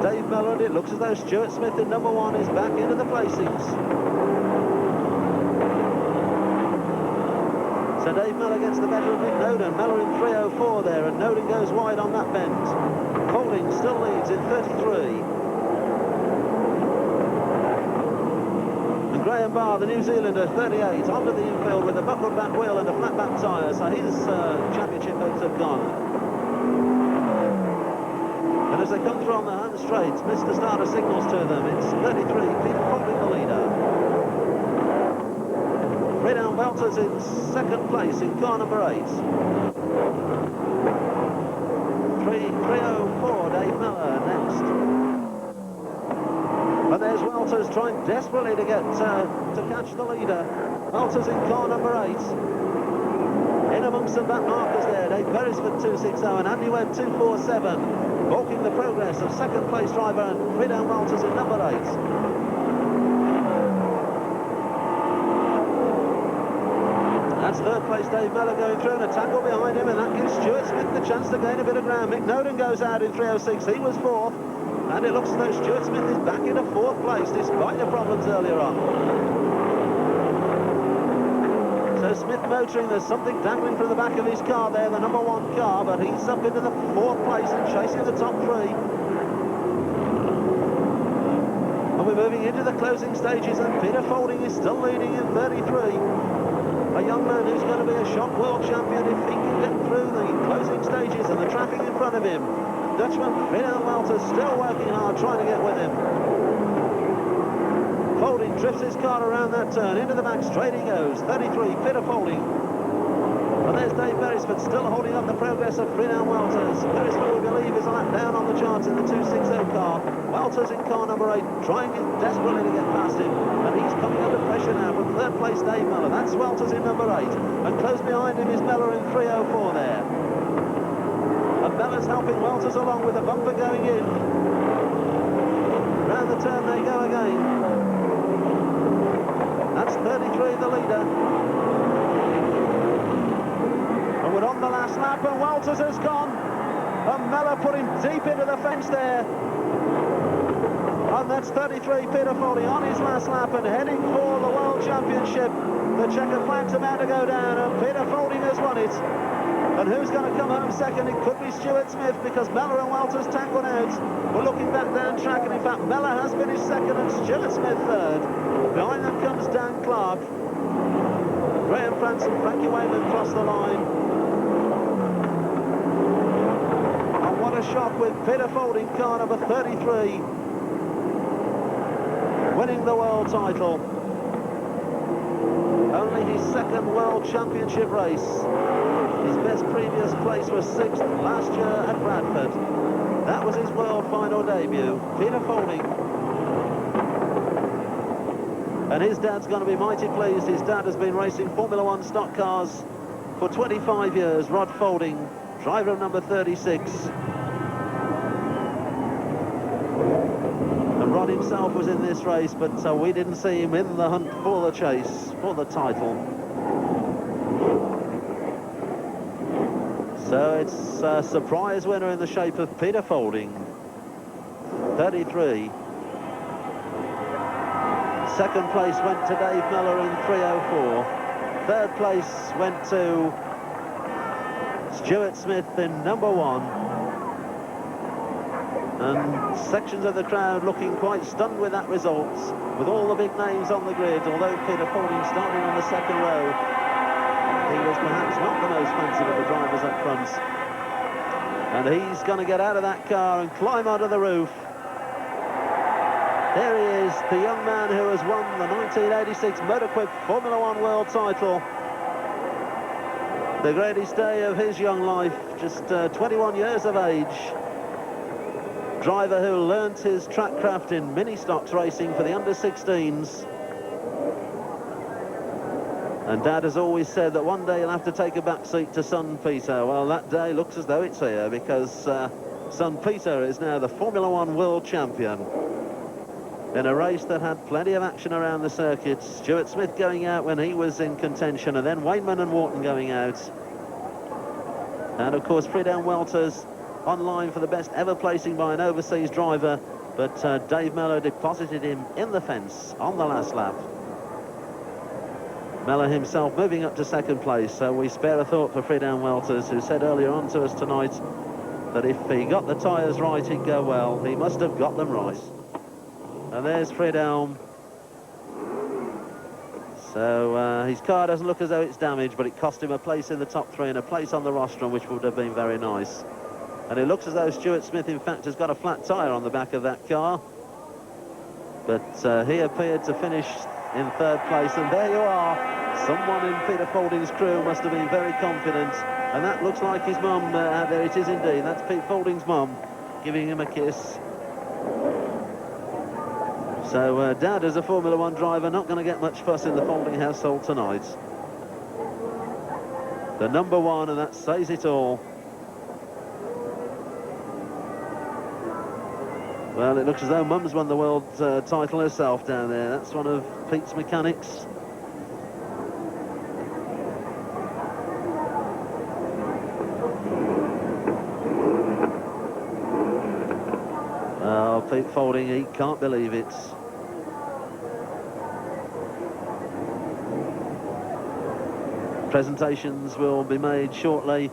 S1: Dave Mellor, and it looks as though Stuart Smith in number 1 is back into the placings. So Dave Mellor gets the better of McNoden. Mellor in 304 there, and Noden goes wide on that bend. Faulding still leads in 33. Graham Barr, the New Zealander, 38, onto the infield with a buckled back wheel and a flat back tyre, so his championship hopes have gone. And as they come through on the home straight, Mr. Starter signals to them. It's 33, Peter Faulding, the leader. Friedan Welters in second place in car number 8. 304, Dave Mellor next. But there's Welters trying desperately to get to catch the leader. Welters in car number 8. In amongst the back markers there, Dave Beresford 260 and Andy Webb 247. Balking the progress of second place driver and Friedan Welters in number 8. That's third place Dave Mellor going through, and a tackle behind him, and that gives Stuart Smith the chance to gain a bit of ground. Mick Noden goes out in 3:06. He was fourth, and it looks as though Stuart Smith is back into fourth place despite the problems earlier on. So Smith motoring, there's something dangling from the back of his car there, the number 1 car, but he's up into the fourth place and chasing the top 3. And we're moving into the closing stages, and Peter Folding is still leading in 33. A young man who's going to be a shock world champion if he can get through the closing stages and the traffic in front of him. Dutchman Fridel Walters still working hard, trying to get with him. Folding drifts his car around that turn, into the back straight he goes. 33, Peter Folding. And there's Dave Beresford still holding up the progress of Fridel Walters. Beresford, we believe, is a lap down on the charts in the 260 car. Walters in car number 8, trying desperately to get past him. And he's coming under pressure now from third place Dave Mellor. That's Walters in number 8. And close behind him is Mellor in 3:04 there. And Mellor's helping Walters along with a bumper going in. Round the turn they go again. That's 33, the leader. And we're on the last lap, and Walters has gone. And Mellor put him deep into the fence there. And that's 33, Peter Folding on his last lap and heading for the World Championship. The checkered flag's about to go down, and Peter Folding has won it. And who's going to come home second? It could be Stuart Smith, because Mellor and Walters tangled out. We're looking back down track, and in fact Mellor has finished second and Stuart Smith third. Behind them comes Dan Clark. Graham France and Frankie Wayman cross the line. And what a shock with Peter Folding, car number 33, winning the world title. Only his second World Championship race. His best previous place was 6th last year at Bradford. That was his world final debut. Peter Folding. And his dad's going to be mighty pleased. His dad has been racing Formula 1 stock cars for 25 years. Rod Folding, driver of number 36. And Rod himself was in this race, but we didn't see him in the hunt for the chase, for the title. So it's a surprise winner in the shape of Peter Folding, 33. Second place went to Dave Mellor in 3:04. Third place went to Stuart Smith in number 1. And sections of the crowd looking quite stunned with that result, with all the big names on the grid. Although Peter Folding starting on the second row, he was perhaps not the most fancied of the drivers up front. And he's going to get out of that car and climb onto the roof. There he is, the young man who has won the 1986 MOTAQUIP Formula 1 world title. The greatest day of his young life, just 21 years of age. Driver who learnt his track craft in mini stocks racing for the under-16s. And Dad has always said that one day he'll have to take a back seat to son Peter. Well, that day looks as though it's here, because son Peter is now the Formula 1 world champion. In a race that had plenty of action around the circuit. Stuart Smith going out when he was in contention, and then Wayman and Wharton going out. And of course Fridel Walters online for the best ever placing by an overseas driver, but Dave Mellor deposited him in the fence on the last lap. Mellor himself moving up to second place, so we spare a thought for Fridel Walters, who said earlier on to us tonight that if he got the tyres right, he'd go well. He must have got them right. And there's Fridel. So his car doesn't look as though it's damaged, but it cost him a place in the top 3 and a place on the rostrum, which would have been very nice. And it looks as though Stuart Smith, in fact, has got a flat tyre on the back of that car. But he appeared to finish in third place, and there you are. Someone in Peter Folding's crew must have been very confident, and that looks like his mum. There it is indeed. That's Pete Folding's mum giving him a kiss. So Dad, as a Formula 1 driver, not going to get much fuss in the Folding household tonight. The number 1, and that says it all. Well, it looks as though Mum's won the world title herself down there. That's one of Pete's mechanics. Pete Faulding, he can't believe it. Presentations will be made shortly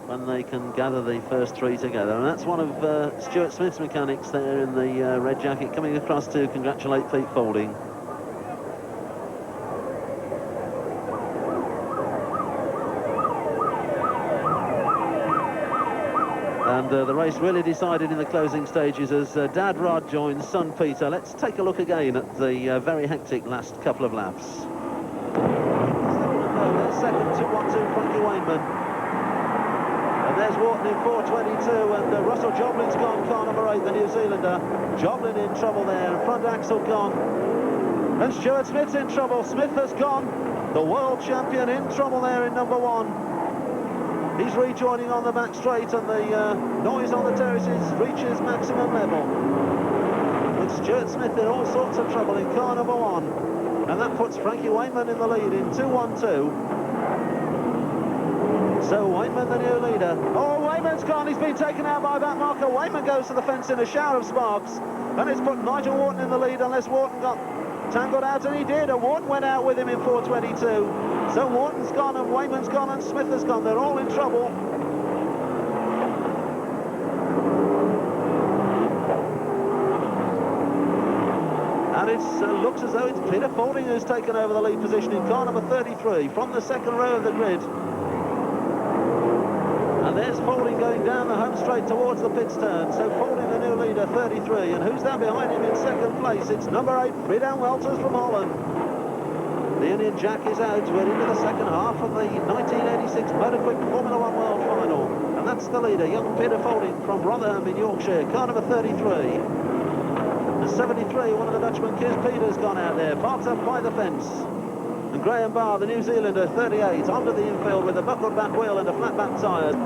S1: when they can gather the first three together. And that's one of Stuart Smith's mechanics there in the red jacket coming across to congratulate Pete Faulding. And the race really decided in the closing stages as Dad Rod joins son Peter. Let's take a look again at the very hectic last couple of laps. There's second, 2-1-2, Frankie Wainman. And there's Wharton in 422, and Russell Joblin's gone, car number 8, the New Zealander. Joblin in trouble there, front axle gone. And Stuart Smith's in trouble, Smith has gone. The world champion in trouble there in number 1. He's rejoining on the back straight, and the noise on the terraces reaches maximum level. With Stuart Smith in all sorts of trouble in car number 1. And that puts Frankie Wainman in the lead in 2-1-2. So Wainman the new leader. Oh, Wainman's gone, he's been taken out by that marker. Wainman goes to the fence in a shower of sparks. And it's put Nigel Wharton in the lead, unless Wharton got tangled out, and he did. And Wharton went out with him in 422. So Wharton's gone, and Wainman's gone, and Smith has gone. They're all in trouble. And it looks as though it's Peter Faulding who's taken over the lead position in car number 33 from the second row of the grid. And there's Faulding going down the home straight towards the pits turn. So Faulding the new leader, 33. And who's there behind him in second place? It's number 8, Friedan Welters from Holland. The Union Jack is out. We're into the second half of the 1986 MOTAQUIP Formula 1 World Final. And that's the leader, young Peter Faulding from Rotherham in Yorkshire, car number 33. The 73, one of the Dutchmen, Kees Peters, gone out there, parked up by the fence. And Graham Barr, the New Zealander, 38, onto the infield with a buckled back wheel and a flat back tyre.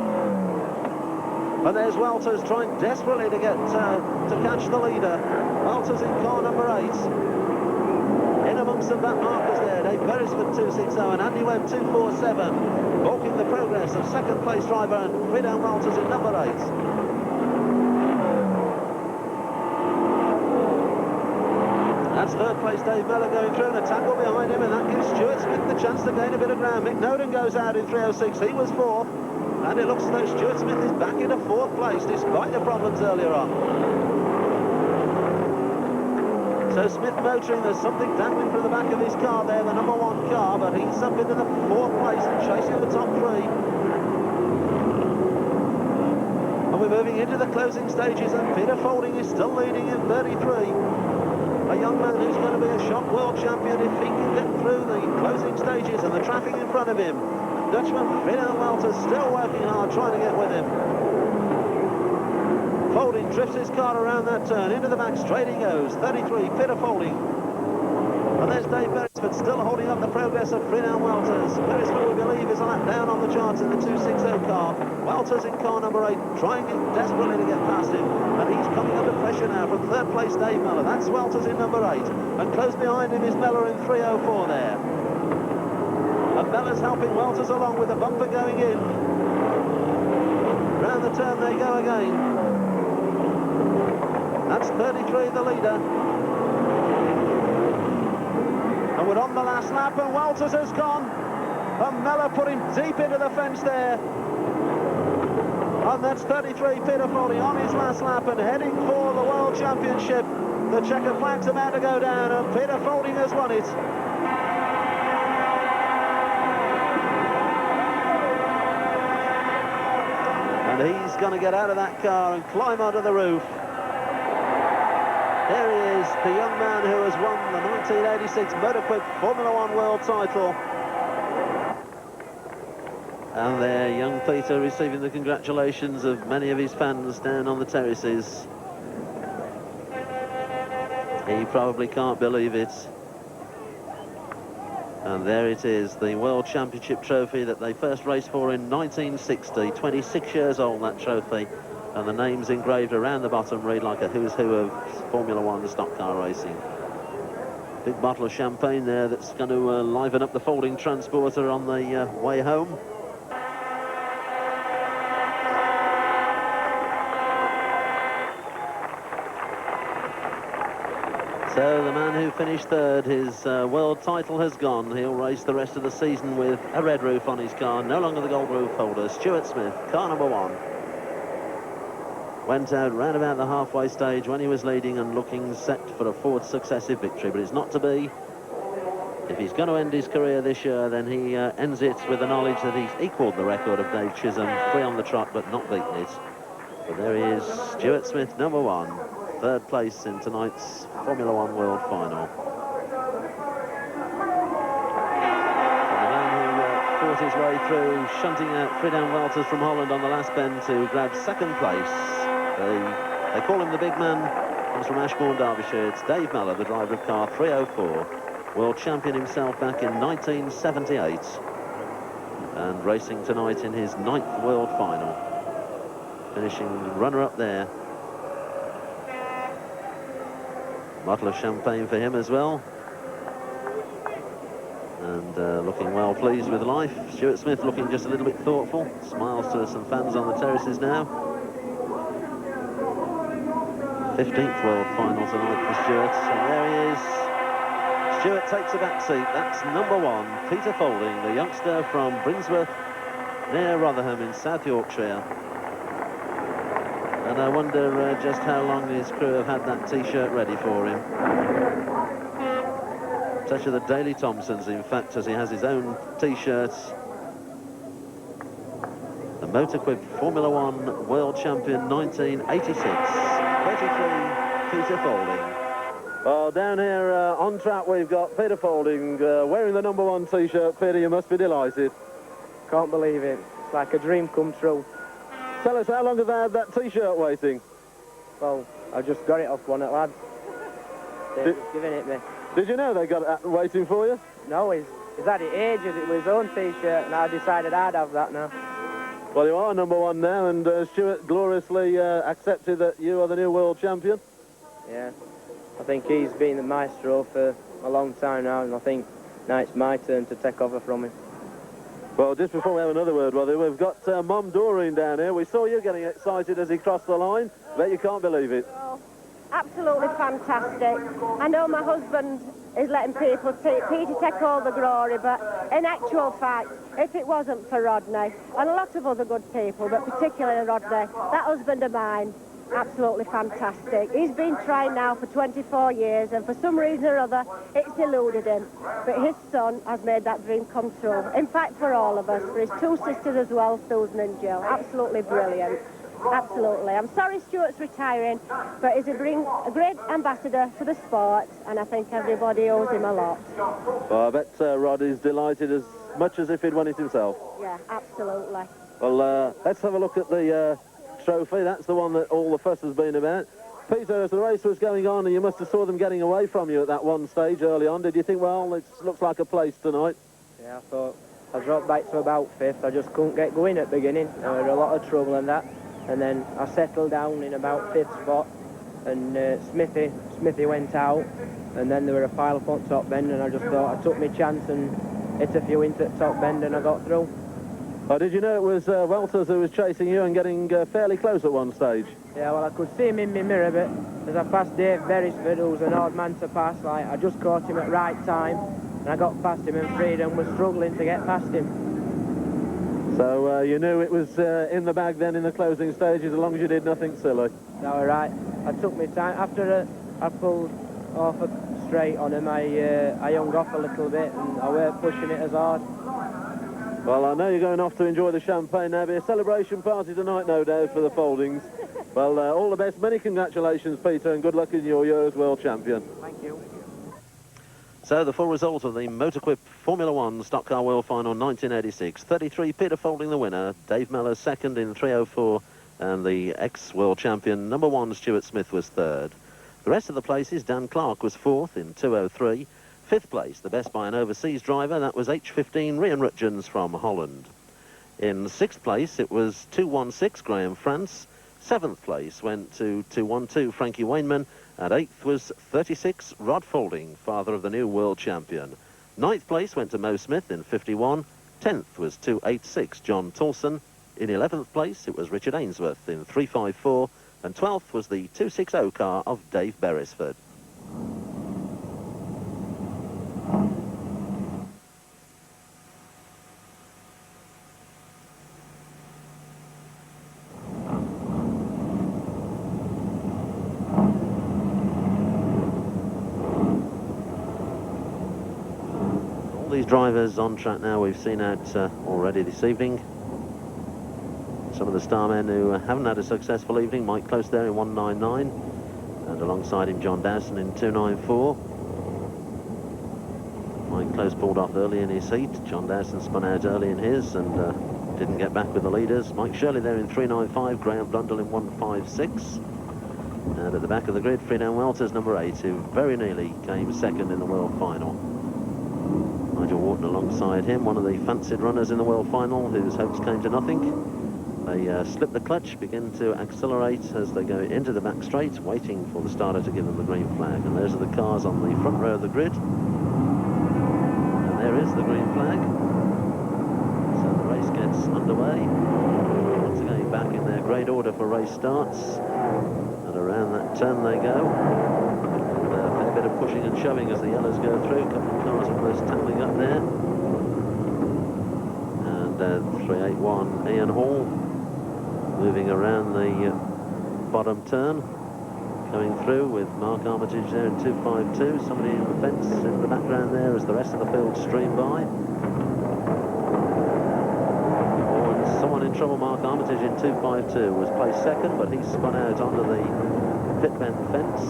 S1: And there's Welters trying desperately to get to catch the leader. Welters in car number 8. In amongst the back markers there, Dave Beresford 260 and Andy Webb 247, balking the progress of second place driver and Friedan Welters in number 8. That's third place Dave Mellor going through, and a tackle behind him, and that gives Stuart Smith the chance to gain a bit of ground. Mick Noden goes out in 306, he was 4th, and it looks as though Stuart Smith is back into 4th place despite the problems earlier on. So Smith motoring, there's something dangling from the back of his car there, the number 1 car, but he's up into the 4th place and chasing the top 3. And we're moving into the closing stages, and Peter Faulding is still leading in 33. A young man who's going to be a shock world champion if he can get through the closing stages and the traffic in front of him. Dutchman Friedan Welters still working hard, trying to get with him. Faulding drifts his car around that turn, into the back straight he goes, 33, Peter Faulding. And there's Dave Beresford still holding up the progress of Friedan Welters. Beresford, we believe, is a lap down on the charts in the 260 car. Welters in car number 8, trying desperately to get past him. And he's coming under pressure now from third place Dave Mellor. That's Welters in number 8. And close behind him is Mellor in 304 there. And Mellor's helping Welters along with the bumper going in. Round the turn they go again. That's 33, the leader. And we're on the last lap, and Welters has gone. And Mellor put him deep into the fence there. And that's 33, Peter Faulding on his last lap and heading for the World Championship. The checkered flag's about to go down, and Peter Faulding has won it. And he's going to get out of that car and climb onto the roof. There he is, the young man who has won the 1986 MOTAQUIP Formula 1 World title. And there, young Peter receiving the congratulations of many of his fans down on the terraces. He probably can't believe it. And there it is, the World Championship trophy that they first raced for in 1960. 26 years old, that trophy. And the names engraved around the bottom read like a who's who of Formula 1 stock car racing. Big bottle of champagne there that's going to liven up the Faulding transporter on the way home. So the man who finished third, his world title has gone. He'll race the rest of the season with a red roof on his car, no longer the gold roof holder. Stuart Smith, car number 1. Went out round about the halfway stage when he was leading and looking set for a 4th successive victory, but it's not to be. If he's going to end his career this year, then he ends it with the knowledge that he's equalled the record of Dave Chisholm, 3 on the trot but not beaten it. But there he is, Stuart Smith, number 1. 3rd place in tonight's Formula 1 World Final. And the man who fought his way through, shunting out Friedan Walters from Holland on the last bend to grab 2nd place. They call him the big man, comes from Ashbourne, Derbyshire. It's Dave Mellor, the driver of car 304. World champion himself back in 1978. And racing tonight in his 9th World Final. Finishing runner-up there. Bottle of champagne for him as well. And looking well pleased with life. Stuart Smith looking just a little bit thoughtful. Smiles to some fans on the terraces now. 15th World Final tonight for Stuart. And there he is. Stuart takes a back seat. That's number 1, Peter Folding, the youngster from Brinsworth near Rotherham in South Yorkshire. And I wonder just how long his crew have had that T-shirt ready for him. Such are the Daley Thompsons, in fact, as he has his own T-shirts. The MOTAQUIP Formula 1 World Champion 1986. 33, Peter Folding.
S3: Well, down here on track we've got Peter Folding wearing the number 1 T-shirt. Peter, you must be delighted.
S7: Can't believe it. It's like a dream come true.
S3: Tell us, how long have they had that T-shirt waiting?
S7: Well, I just got it off one at lads. They're giving it me.
S3: Did you know they got it waiting for you?
S7: No, he's had it ages. It was his own T-shirt, and I decided I'd have that now.
S3: Well, you are number 1 now, and Stuart gloriously accepted that you are the new world champion.
S7: Yeah, I think he's been the maestro for a long time now, and I think now it's my turn to take over from him.
S3: Well, just before we have another word with you, we've got Mum Doreen down here. We saw you getting excited as he crossed the line. Bet you can't believe it.
S10: Oh, absolutely fantastic. I know my husband is letting Peter take all the glory, but in actual fact, if it wasn't for Rodney, and a lot of other good people, but particularly Rodney, that husband of mine, absolutely fantastic. He's been trying now for 24 years, and for some reason or other, it's eluded him. But his son has made that dream come true. In fact, for all of us, for his 2 sisters as well, Susan and Jill. Absolutely brilliant. Absolutely. I'm sorry Stuart's retiring, but he's a great ambassador for the sport, and I think everybody owes him a lot.
S3: Well, I bet Rod is delighted as much as if he'd won it himself.
S10: Yeah, absolutely.
S3: Well, let's have a look at the trophy. That's the one that all the fuss has been about. Peter, as the race was going on, and you must have saw them getting away from you at that one stage early on, did you think, well, it looks like a place tonight?
S7: Yeah, I thought I dropped back to about 5th. I just couldn't get going at the beginning. I had a lot of trouble in that. And then I settled down in about 5th spot, and Smithy went out, and then there were a pile up on top bend, and I just thought I took my chance and hit a few into the top bend, and I got through.
S3: Oh, did you know it was Walters who was chasing you and getting fairly close at one stage?
S7: Yeah, well, I could see him in my mirror, but as I passed Dave Beresford, who was an odd man to pass, like, I just caught him at right time, and I got past him, and Friedan was struggling to get past him.
S3: So you knew it was in the bag then in the closing stages, as long as you did nothing silly.
S7: That was right. I took my time. After I pulled off a straight on him, I hung off a little bit, and I weren't pushing it as hard.
S3: Well, I know you're going off to enjoy the champagne now. Be a celebration party tonight, no doubt, for the Foldings. Well, all the best. Many congratulations, Peter, and good luck in your year as world champion.
S7: Thank you.
S1: So the full result of the MOTAQUIP Formula 1 Stock Car World Final 1986. 33, Peter Folding the winner. Dave Mellor second in 304. And the ex-world champion, number 1, Stuart Smith, was third. The rest of the places, Dan Clark was 4th in 203. 5th place, the best by an overseas driver, that was H15 Rian Rutjens from Holland. In 6th place, it was 216 Graham France. 7th place went to 212 Frankie Wainman. And 8th was 36 Rod Folding, father of the new world champion. 9th place went to Mo Smith in 51. 10th was 286 John Tolson. In 11th place, it was Richard Ainsworth in 354. And 12th was the 260 car of Dave Beresford. these drivers on track now we've seen out already this evening. Some of the starmen who haven't had a successful evening. Mike Close there in 199, and alongside him John Dowson in 294. Mike Close pulled off early in his heat. John Dowson spun out early in his and didn't get back with the leaders. Mike Shirley there in 395, Graham Blundell in 156. And at the back of the grid, Friedan Welters, number 8, who very nearly came second in the World Final. Nigel Wharton alongside him, one of the fancied runners in the World Final, whose hopes came to nothing. They slip the clutch, begin to accelerate as they go into the back straight, waiting for the starter to give them the green flag. And those are the cars on the front row of the grid. And there is the green flag. So the race gets underway. Once again, back in their great order for race starts. And around that turn they go. And a fair bit of pushing and shoving as the yellows go through. A couple of cars almost tumbling up there. And 381 Ian Hall moving around the bottom turn. Coming through with Mark Armitage there in 252. Somebody in the fence in the background there as the rest of the field stream by. Oh, and someone in trouble, Mark Armitage in 252 was placed second, but he spun out onto the pit bend fence.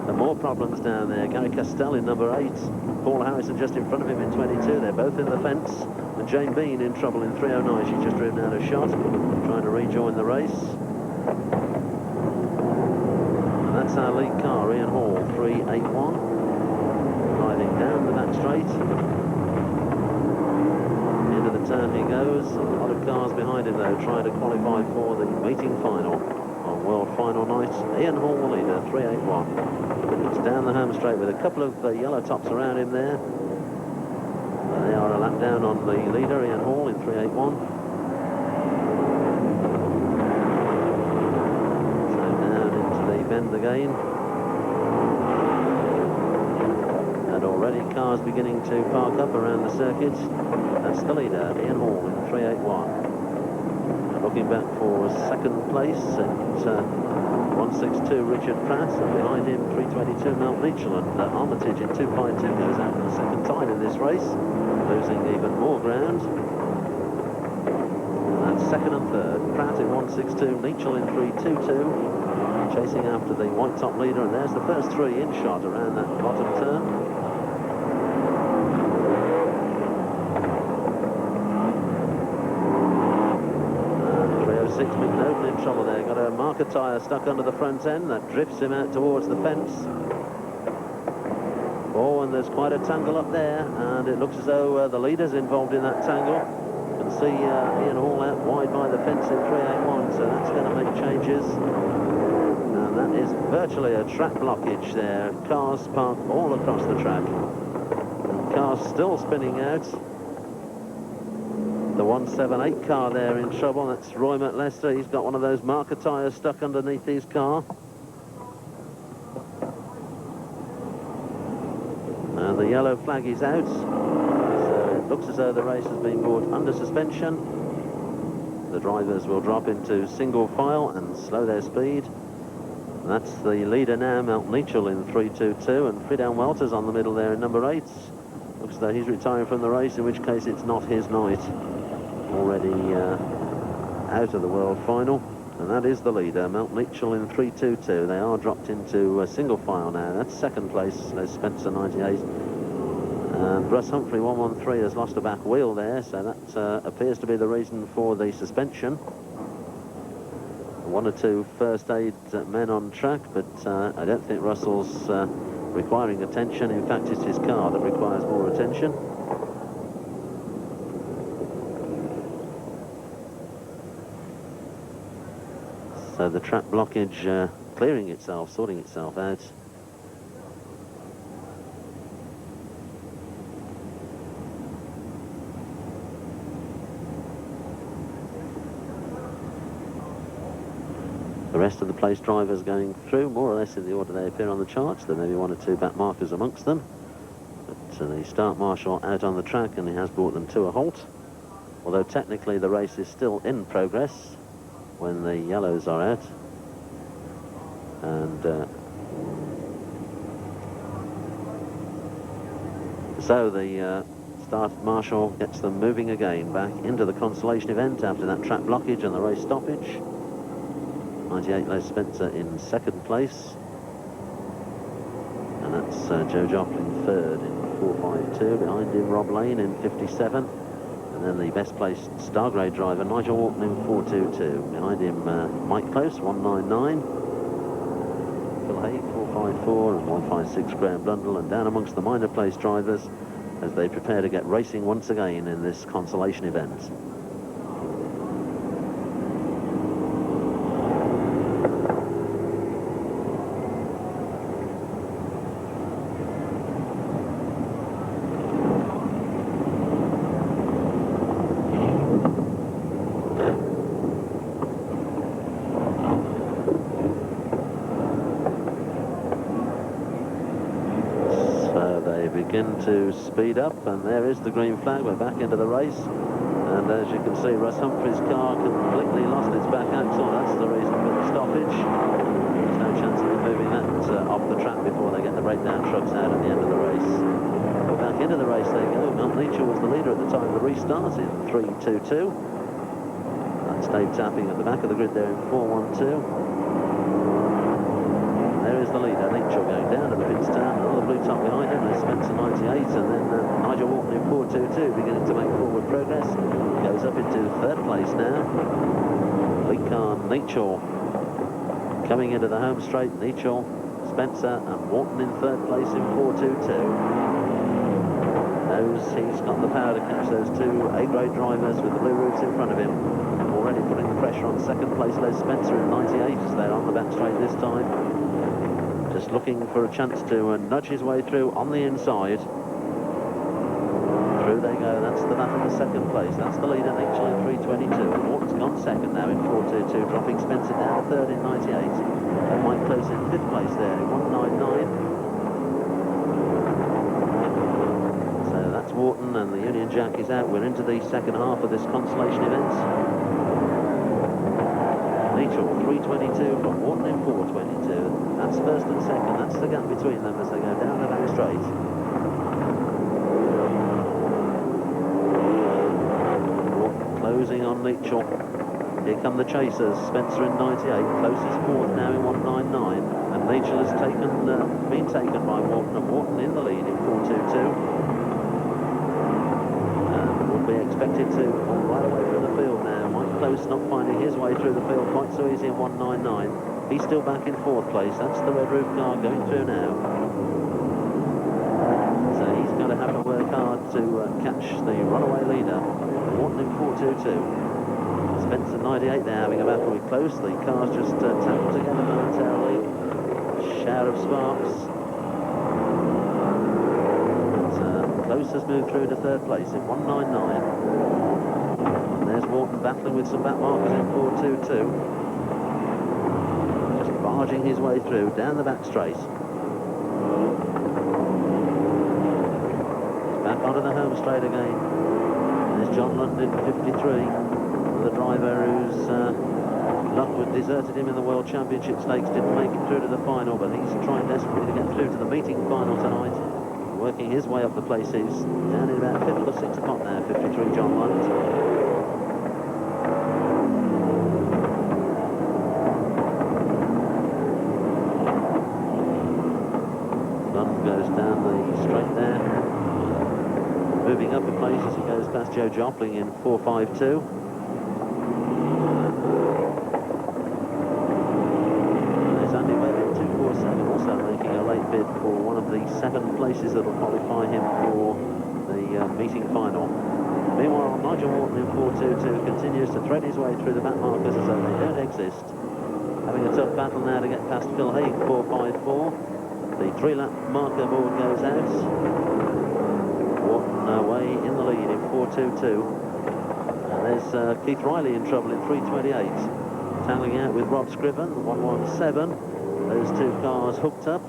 S1: And more problems down there. Gary Castell in number 8. Paul Harrison just in front of him in 22. They're both in the fence. And Jane Bean in trouble in 309. She's just driven out a shot, trying to rejoin the race. And that's our lead car, Ian Hall, 381. Driving down the back straight. Into the turn he goes. A lot of cars behind him, though, trying to qualify for the meeting final on World Final night. Ian Hall, the leader, 381. It's down the home straight with a couple of yellow tops around him there. They are a lap down on the leader, Ian Hall, in 381. So down into the bend again. And already cars beginning to park up around the circuit. That's the leader, Ian Hall, in 381. And looking back for second place at 162 Richard Pratt, and behind him 322 Mel Mitchell, and Armitage in 252 goes out for the second time in this race, losing even more ground. And that's second and third. Pratt in 162, Mitchell in 322, chasing after the white top leader, and there's the first three in shot around that bottom turn. 306 McNaughton in trouble there. Got a marker tyre stuck under the front end. That drifts him out towards the fence. Oh, and there's quite a tangle up there. And it looks as though the leader's involved in that tangle. You can see Ian Hall out wide by the fence in 381. So that's going to make changes. And that is virtually a track blockage there. Cars parked all across the track. And cars still spinning out. The 178 car there in trouble. That's Roy McLester. He's got one of those marker tyres stuck underneath his car. And the yellow flag is out. So it looks as though the race has been brought under suspension. The drivers will drop into single file and slow their speed. And that's the leader now, Mel Mitchell in 322, and Friedan Welters on the middle there in number 8. Looks as though he's retiring from the race, in which case it's not his night. Already out of the World Final, and that is the leader, Mel Mitchell in 322. They are dropped into a single file now. That's second place, there's Spencer 98, and Russ Humphrey 113 has lost a back wheel there, so that appears to be the reason for the suspension. One or two first aid men on track, but I don't think Russell's requiring attention. In fact, it's his car that requires more attention. So the track blockage clearing itself, sorting itself out. The rest of the place drivers going through, more or less in the order they appear on the charts. There may be one or two back markers amongst them. But the start marshal out on the track, and he has brought them to a halt. Although technically the race is still in progress when the yellows are out. And so the started Marshall gets them moving again back into the Consolation event after that track blockage and the race stoppage. 98 Les Spencer in second place. And that's Joe Joplin third in 4.52. Behind him, Rob Lane in 57. And then the best placed star grade driver, Nigel Walton in 4.22. Behind him, Mike Close, 1.99. Phil Haig, 4.54, and 1.56 Graham Blundell. And down amongst the minor place drivers as they prepare to get racing once again in this Consolation event. To speed up, and there is the green flag. We're back into the race, and as you can see, Russ Humphrey's car completely lost its back axle. That's the reason for the stoppage. There's no chance of them moving that off the track before they get the breakdown trucks out at the end of the race. We're back into the race. There you go. Mount Leachel was the leader at the time of the restart in 3.22. That's Dave Tapping at the back of the grid there in 4.12. There is the leader, Leachel, going down to the pit stand. Another blue top behind him. There's Spencer 98, and then Nigel Walton in 4.22, beginning to make forward progress. Goes up into third place now. Lead car, Leachel, coming into the home straight. Leachel, Spencer, and Walton in third place in 4.22. Knows he's got the power to catch those two A-grade drivers with the blue roofs in front of him. Already putting the pressure on second place Les Spencer in 98 as they're on the back straight this time. Just looking for a chance to nudge his way through on the inside. Through they go. That's the battle for second place. That's the leader, Leachel in 3.22. Walton's gone second now in 4.22, dropping Spencer down to third in 98. And Mike Close in fifth place there in 1.99. So that's Walton, and the Union Jack is out. We're into the second half of this Consolation event. Leachel 3.22 from Walton in 4.22. That's first and second. That's the gap between them as they go down the back straight. Walton closing on Leachel. Here come the chasers. Spencer in 98. Closest fourth now in 1.99. And Leachel has been taken by Walton, and Walton in the lead in 4.22. Would be expected to pull right away from the field now. Mike Close not finding his way through the field quite so easy in 1.99. He's still back in fourth place. That's the red roof car going through now. So he's going to have to work hard to catch the runaway leader. Walton in 4.22. Spencer 98 now having a battle with Close. The cars just tangled together momentarily. Shower of sparks. Close has moved through to third place in 1.99. And there's Walton battling with some back markers in 4.22. Just barging his way through down the back straight. He's back onto the home straight again. And there's John London, 53. The driver whose luck had deserted him in the World Championship stakes, didn't make it through to the final, but he's trying desperately to get through to the meeting final tonight. Working his way up the places, down in about 5th or 6th spot now, 53 John Lund. Lund goes down the straight there, moving up a place as he goes past Joe Joplin in 4.52. Bid for one of the 7 places that will qualify him for the meeting final. Meanwhile, Nigel Walton in 4.22 continues to thread his way through the back markers as though they don't exist. Having a tough battle now to get past Phil Haig, 4.54. The 3-lap marker board goes out. Walton away in the lead in 4.22. And there's Keith Riley in trouble in 3.28. Tangling out with Rob Scriven, 1.17. Those two cars hooked up.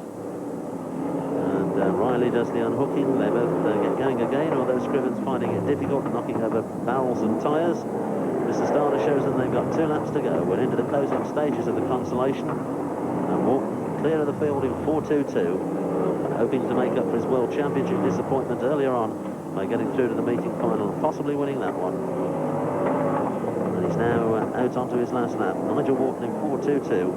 S1: Riley does the unhooking. They both get going again, although Scriven's finding it difficult, knocking over barrels and tyres. Mr. Starner shows them they've got 2 laps to go. We're into the closing stages of the Consolation. And Walton clear of the field in 4.22, hoping to make up for his World Championship disappointment earlier on by getting through to the meeting final and possibly winning that one. And he's now out onto his last lap. Nigel Wharton in 4.22.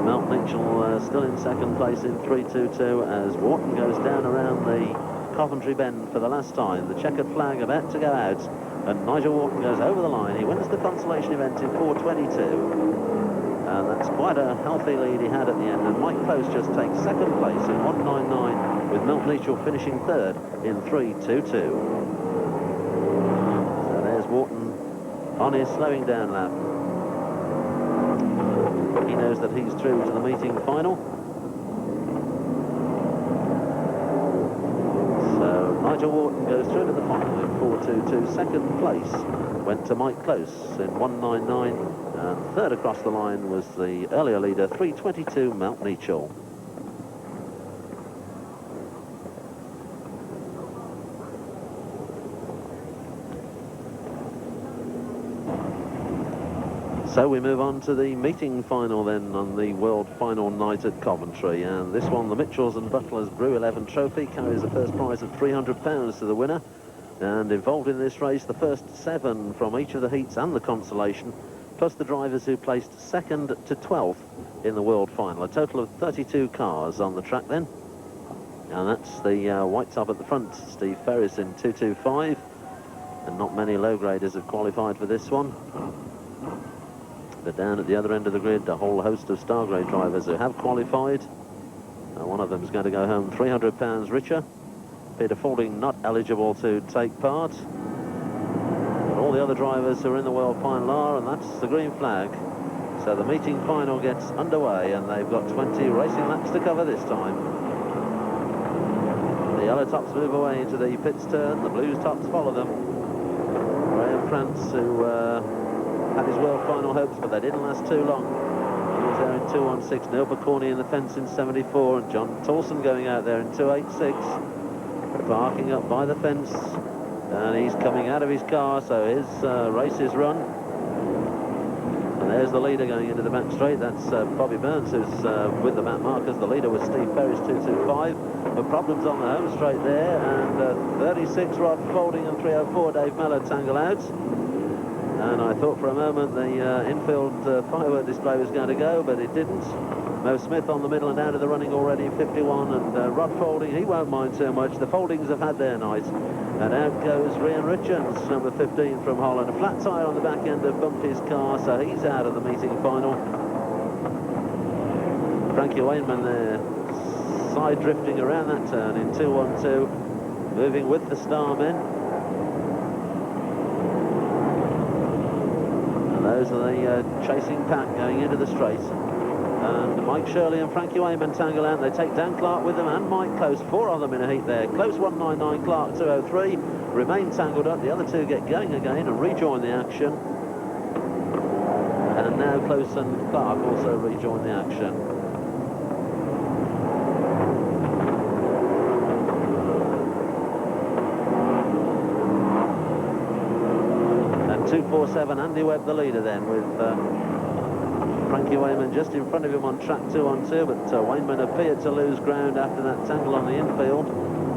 S1: Mel Mitchell still in second place in 3.22 as Wharton goes down around the Coventry bend for the last time. The checkered flag about to go out, and Nigel Wharton goes over the line. He wins the Consolation event in 4.22. And that's quite a healthy lead he had at the end. And Mike Close just takes second place in 1.99, with Milt Mitchell finishing third in 3.22. So there's Wharton on his slowing down lap. He knows that he's through to the meeting final. So Nigel Wharton goes through to the final in 4.22. Second place went to Mike Close in 1.99. And third across the line was the earlier leader, 3.22, Mount Mitchell. So we move on to the meeting final then on the World Final night at Coventry. And this one, the Mitchells and Butlers Brew 11 Trophy, carries the first prize of £300 to the winner. And involved in this race, the first 7 from each of the heats and the Consolation, plus the drivers who placed 2nd to 12th in the World Final. A total of 32 cars on the track then. And that's the white top at the front, Steve Ferris in 2.25. And not many low graders have qualified for this one. But down at the other end of the grid, a whole host of star grade drivers who have qualified. One of them is going to go home £300 richer. Peter Faulding not eligible to take part. All the other drivers who are in the World Final are, and that's the green flag. So the meeting final gets underway, and they've got 20 racing laps to cover this time. The yellow tops move away into the pits turn, the blues tops follow them. Graham France, who had his World Final hopes, but they didn't last too long. He was there in 2.16, Neil Baccorny in the fence in 74, and John Tolson going out there in 2.86. Parking up by the fence. And he's coming out of his car, so his race is run. And there's the leader going into the back straight. That's Bobby Burns, who's with the back markers. The leader was Steve Ferris, 2.25. But problems on the home straight there. And 36 Rod Faulding and 3.04 Dave Mellor tangle out. And I thought for a moment the infield firework display was going to go, but it didn't. Mo Smith on the middle and out of the running already, 51, and Rod Faulding, he won't mind too much. The Fauldings have had their night. And out goes Rian Richards, number 15 from Holland. A flat tyre on the back end of bumped his car, so he's out of the meeting final. Frankie Wainman there, side drifting around that turn in 2.12, moving with the star men. And those are the chasing pack going into the straight. And Mike Shirley and Frankie Wayman tangle out. They take Dan Clark with them and Mike Close. 4 of them in a heat there. Close 1.99, Clark 2.03. Remain tangled up. The other 2 get going again and rejoin the action. And now Close and Clark also rejoin the action. And 2.47, Andy Webb the leader then, with Frankie Wayman just in front of him on track 2-on-2, but Wayman appeared to lose ground after that tangle on the infield.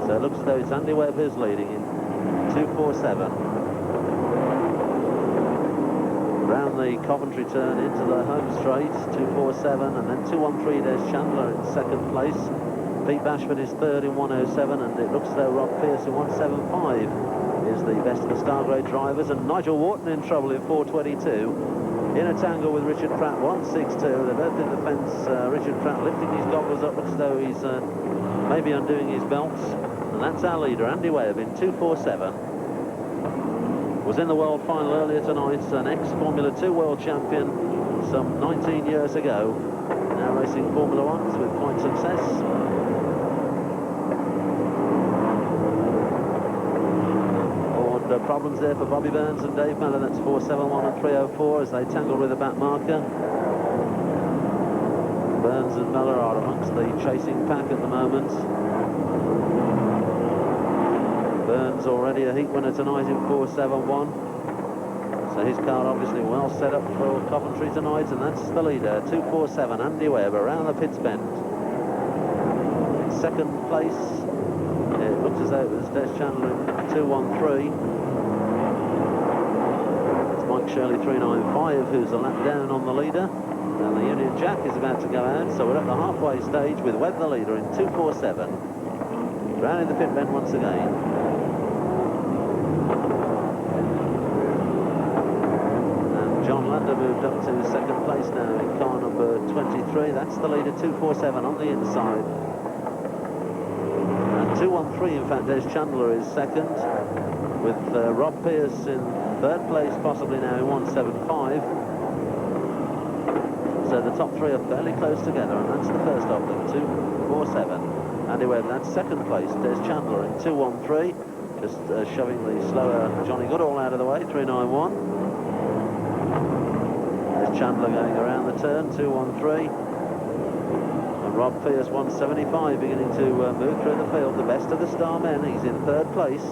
S1: So it looks as though it's Andy Webb who's leading in 2.47. Round the Coventry turn into the home straight, 2.47, and then 2.13, there's Chandler in second place. Pete Bashford is third in 1.07, and it looks as though Rob Pearce in 1.75 is the best of the star grade drivers, and Nigel Wharton in trouble in 4.22. In a tangle with Richard Pratt, 1.62. They're both in the fence. Richard Pratt lifting his goggles up, looks as though he's maybe undoing his belts. And that's our leader, Andy Webb, in 2.47. Was in the World Final earlier tonight, an ex-Formula 2 world champion some 19 years ago. Now racing Formula 1s with quite success. Problems there for Bobby Burns and Dave Mellor. That's 4.71 and 3.04 as they tangle with the back marker. Burns and Mellor are amongst the chasing pack at the moment. Burns already a heat winner tonight in 4.71. So his car obviously well set up for Coventry tonight, and that's the leader, 2.47, Andy Webb around the pits bend. second place. It looks as though it was Des Chandler in 2:13. It's Mike Shirley 3:95 who's a lap down on the leader. And the Union Jack is about to go out, so we're at the halfway stage with Webb the leader in 2:47. Round in the pit bend once again. And John Lander moved up to second place now in car number 23. That's the leader, 2:47 on the inside. And 2:13, in fact, Des Chandler is second, with Rob Pearce in third place, possibly now in 1:75. So the top three are fairly close together, and that's the first of them, 2:47. Andy Webb, that's second place, Des Chandler in 2:13, just shoving the slower Johnny Goodall out of the way, 3:91. Des Chandler going around the turn, 2:13. And Rob Pearce, 1:75, beginning to move through the field, the best of the star men. He's in third place.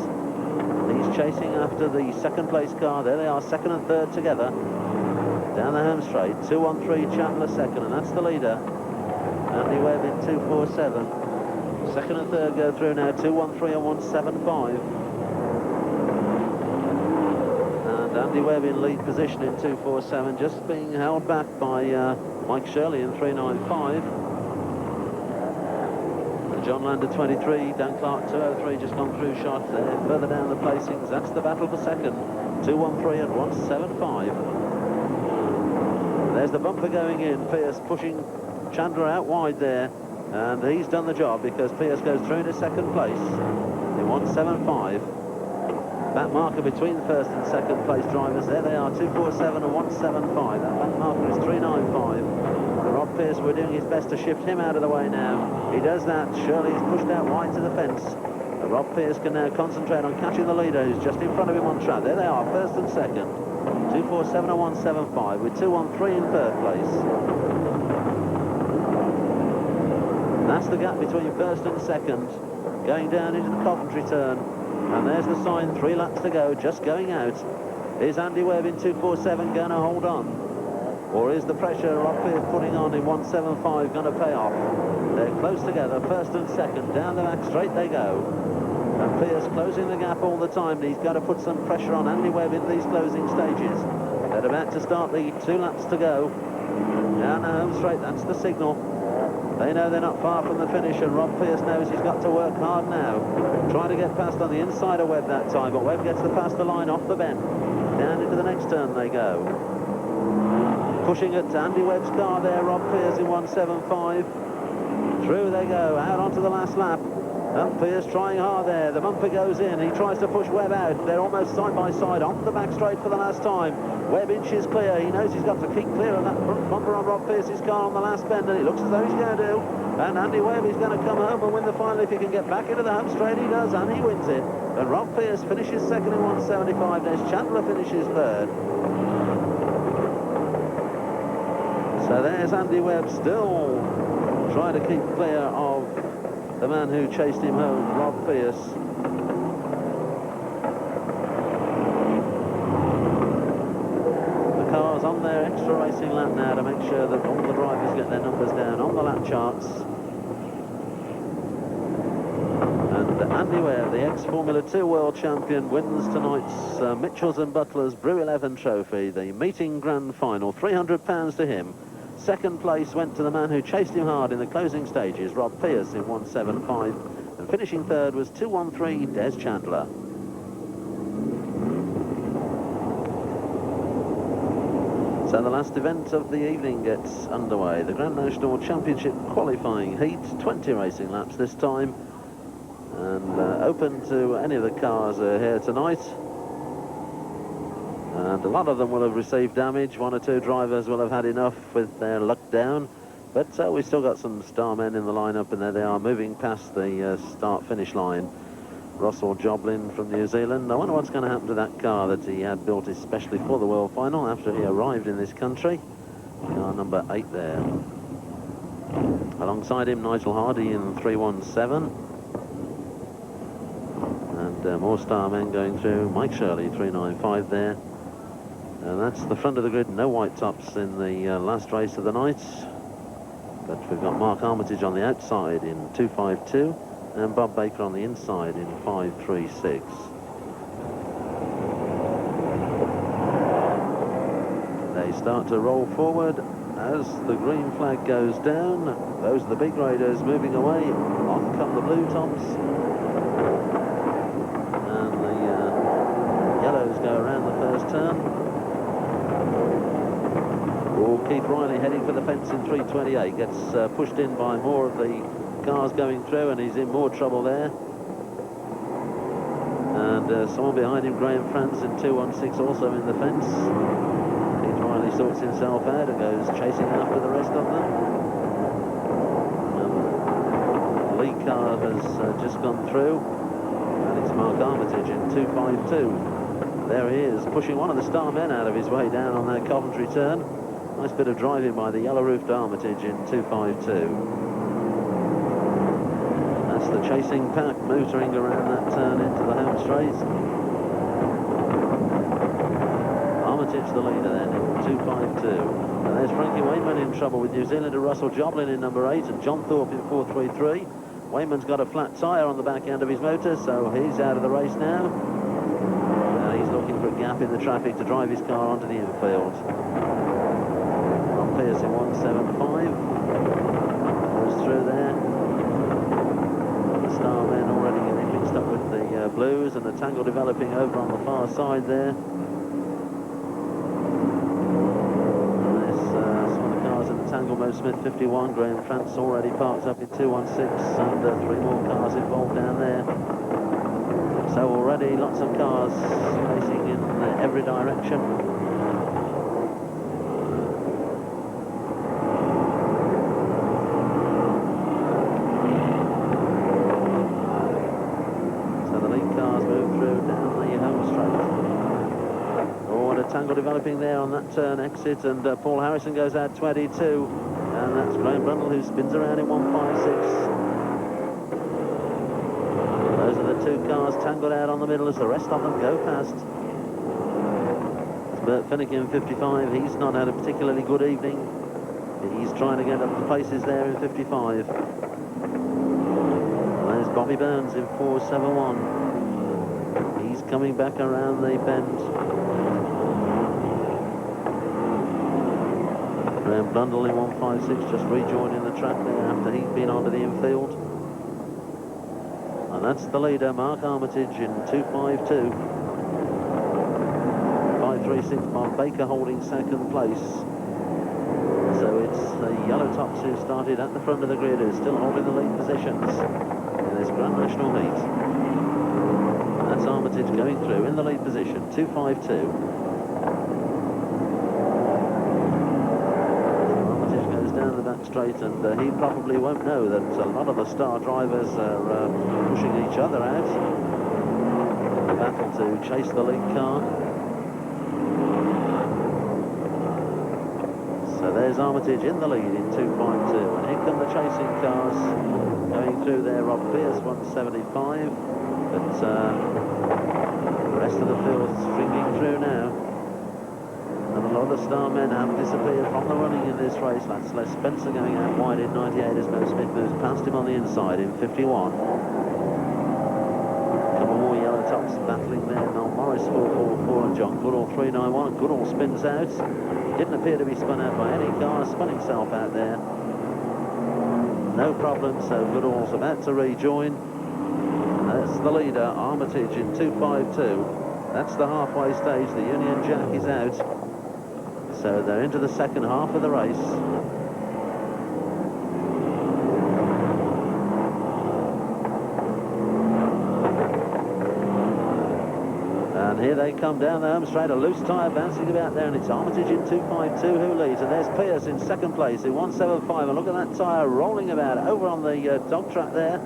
S1: He's chasing after the second place car. There they are, second and third together. Down the home straight, 2:13, Chandler second, and that's the leader. Andy Webb in 2:47. Second and third go through now, 2:13 and 1:75. And Andy Webb in lead position in 2:47, just being held back by Mike Shirley in 3:95. And John Lander 23, Dan Clark 2:03, just gone through shot there. Further down the placings, that's the battle for second, 2:13 and 1:75. There's the bumper going in. Pearce pushing Chandler out wide there, and he's done the job because Pearce goes through to second place in 1:75. That marker between first and second place drivers, there they are, 2:47 and 1:75. That back marker is 3:95. And Rob Pearce, we're doing his best to shift him out of the way now. He does that. Shirley is pushed out wide to the fence. And Rob Pearce can now concentrate on catching the leader, who's just in front of him on track. There they are, first and second. 2:47 and 1:75 with 2:13 in third place. And that's the gap between first and second, going down into the Coventry turn. And there's the sign, 3 laps to go, just going out. Is Andy Webb in 2:47 going to hold on? Or is the pressure Rob Pearce putting on in 1:75 going to pay off? They're close together, first and second, down the back straight they go. And Pearce closing the gap all the time. He's got to put some pressure on Andy Webb in these closing stages. They're about to start the 2 laps to go. Down the home straight, that's the signal. They know they're not far from the finish, and Rob Pearce knows he's got to work hard now. Trying to get past on the inside of Webb that time, but Webb gets past the line off the bend. Down into the next turn they go. Pushing it to Andy Webb's car there, Rob Pearce in 1:75. Through they go, out onto the last lap. And Pearce trying hard there. The bumper goes in. He tries to push Webb out. They're almost side by side on the back straight for the last time. Webb inches clear. He knows he's got to keep clear of that front bumper on Rob Pearce's car on the last bend, and it looks as though he's going to do. And Andy Webb is going to come home and win the final if he can get back into the home straight. He does, and he wins it. And Rob Pearce finishes second in 1:75. Des Chandler finishes third. So there's Andy Webb still trying to keep clear of the man who chased him home, Rob Pearce. The car's on their extra racing lap now to make sure that all the drivers get their numbers down on the lap charts. And Andy Webb, the ex-Formula 2 world champion, wins tonight's Mitchells and Butlers Brew 11 trophy, the meeting grand final, £300 to him. Second place went to the man who chased him hard in the closing stages, Rob Pearce in 1:75, and finishing third was 2:13, Des Chandler. So the last event of the evening gets underway, the Grand National Championship qualifying heat, 20 racing laps this time, and open to any of the cars here tonight. And a lot of them will have received damage. 1 or 2 drivers will have had enough with their luck down. But we've still got some star men in the lineup, and there they are moving past the start-finish line. Russell Joblin from New Zealand. I wonder what's going to happen to that car that he had built especially for the World Final after he arrived in this country. Car number 8 there. Alongside him, Nigel Hardy in 317. And more star men going through. Mike Shirley, 395 there. And that's the front of the grid, no white tops in the last race of the night. But we've got Mark Armitage on the outside in 2.52 and Bob Baker on the inside in 5.36. They start to roll forward as the green flag goes down. Those are the big riders moving away. On come the blue tops. And the yellows go around the first turn. Oh, Keith Riley heading for the fence in 3.28. Gets pushed in by more of the cars going through, and he's in more trouble there. And someone behind him, Graham France, in 2.16, also in the fence. Keith Riley sorts himself out and goes chasing after the rest of them. The lead car has just gone through, and it's Mark Armitage in 2.52. There he is, pushing one of the star men out of his way down on that Coventry turn. Nice bit of driving by the yellow-roofed Armitage in 2.52. That's the chasing pack motoring around that turn into the home straight. Armitage the leader then in 2.52. And there's Frankie Wayman in trouble with New Zealander Russell Joblin in number 8 and John Thorpe in 4.33. Wayman's got a flat tyre on the back end of his motor, so he's out of the race now. He's looking for a gap in the traffic to drive his car onto the infield. Pierce in 1.75 goes through there. The star men already getting mixed up with the blues, and the tangle developing over on the far side there. And there's some of the cars in the tangle. Mo Smith 51, Graham France already parked up in 2.16, and 3 more cars involved down there. So already lots of cars racing in every direction. Developing there on that turn exit, and Paul Harrison goes out 22, and that's Graham Brundle who spins around in 1.56. Those are the 2 cars tangled out on the middle as the rest of them go past. It's Bert Finnegan 55. He's not had a particularly good evening. He's trying to get up the paces there in 55. And there's Bobby Burns in 4.71. He's coming back around the bend. Graham Blundell in 1.56, just rejoining the track there after he'd been onto the infield. And that's the leader, Mark Armitage in 2.52. 5.36, Bob Baker holding second place. So it's the yellow tops who started at the front of the grid, who are still holding the lead positions in this Grand National meet. That's Armitage going through in the lead position, 2.52. Straight, and he probably won't know that a lot of the star drivers are pushing each other out in the battle to chase the lead car. So there's Armitage in the lead in 2.2, and here come the chasing cars going through there. Rob Pierce 1.75, but the rest of the field's stringing through now. And a lot of the star men have disappeared from the running in this race. That's Les Spencer going out wide in 98 as Mo Smith moves past him on the inside in 51. A couple more yellow tops battling there. Mel Morris 4.44 and John Goodall 3.91. Goodall spins out. He didn't appear to be spun out by any car. Spun himself out there. No problem, so Goodall's about to rejoin. And that's the leader, Armitage in 2.52. That's the halfway stage. The Union Jack is out. So they're into the second half of the race. And here they come down the home straight, a loose tyre bouncing about there, and it's Armitage in 2.52 who leads, and there's Pierce in second place in 1.75, and look at that tyre rolling about over on the dog track there.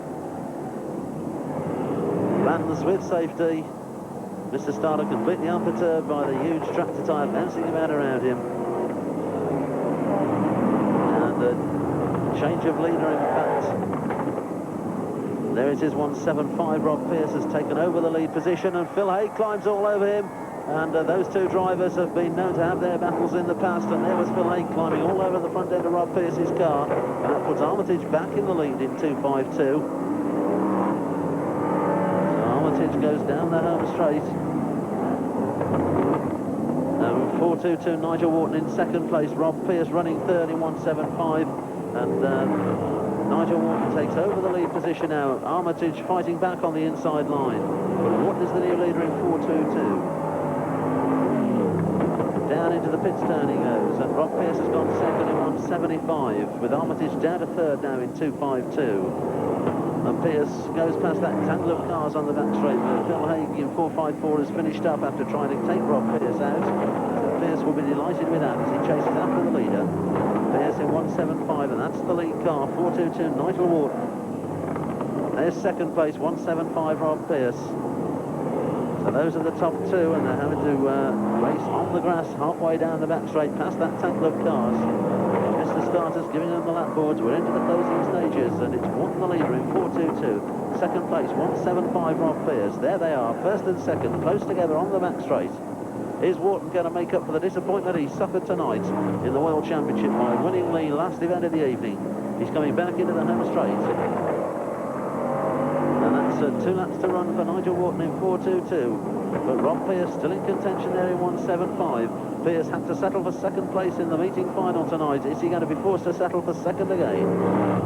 S1: Lands with safety. Mr. Starter completely unperturbed by the huge tractor tyre bouncing about around him. And a change of leader, in fact. There it is, 1.75. Rob Pierce has taken over the lead position, and Phil Hay climbs all over him. And those two drivers have been known to have their battles in the past, and there was Phil climbing all over the front end of Rob Pearce's car, and that puts Armitage back in the lead in 2.52. So Armitage goes down the home straight. 4.22, Nigel Wharton in second place, Rob Pearce running third in 1.75, and Nigel Wharton takes over the lead position now. Armitage fighting back on the inside line, but Wharton is the new leader in 4.22. Down into the pits turn he goes, and Rob Pearce has gone second in 1.75, with Armitage down to third now in 2.52. And Pearce goes past that tangle of cars on the back straight. Phil Haig in 4.54 has finished up after trying to take Rob Pearce out. So Pearce will be delighted with that as he chases after the leader. Pearce in 1.75, and that's the lead car, 4.22, Nigel Wharton. There's second place, 1.75, Rob Pearce. So those are the top two, and they're having to race on the grass halfway down the back straight past that tangle of cars. Mr. Starters giving them the lap boards. We're into the closing stages, and it's Wharton the leader in 4.22. Second place, 1.75, Rob Pearce. There they are, first and second, close together on the back straight. Is Wharton going to make up for the disappointment he suffered tonight in the World Championship by winning the last event of the evening? He's coming back into the home straight. And that's 2 laps to run for Nigel Wharton in 4.22. But Rob Pearce still in contention there in 1.75. Pearce had to settle for second place in the meeting final tonight. Is he going to be forced to settle for second again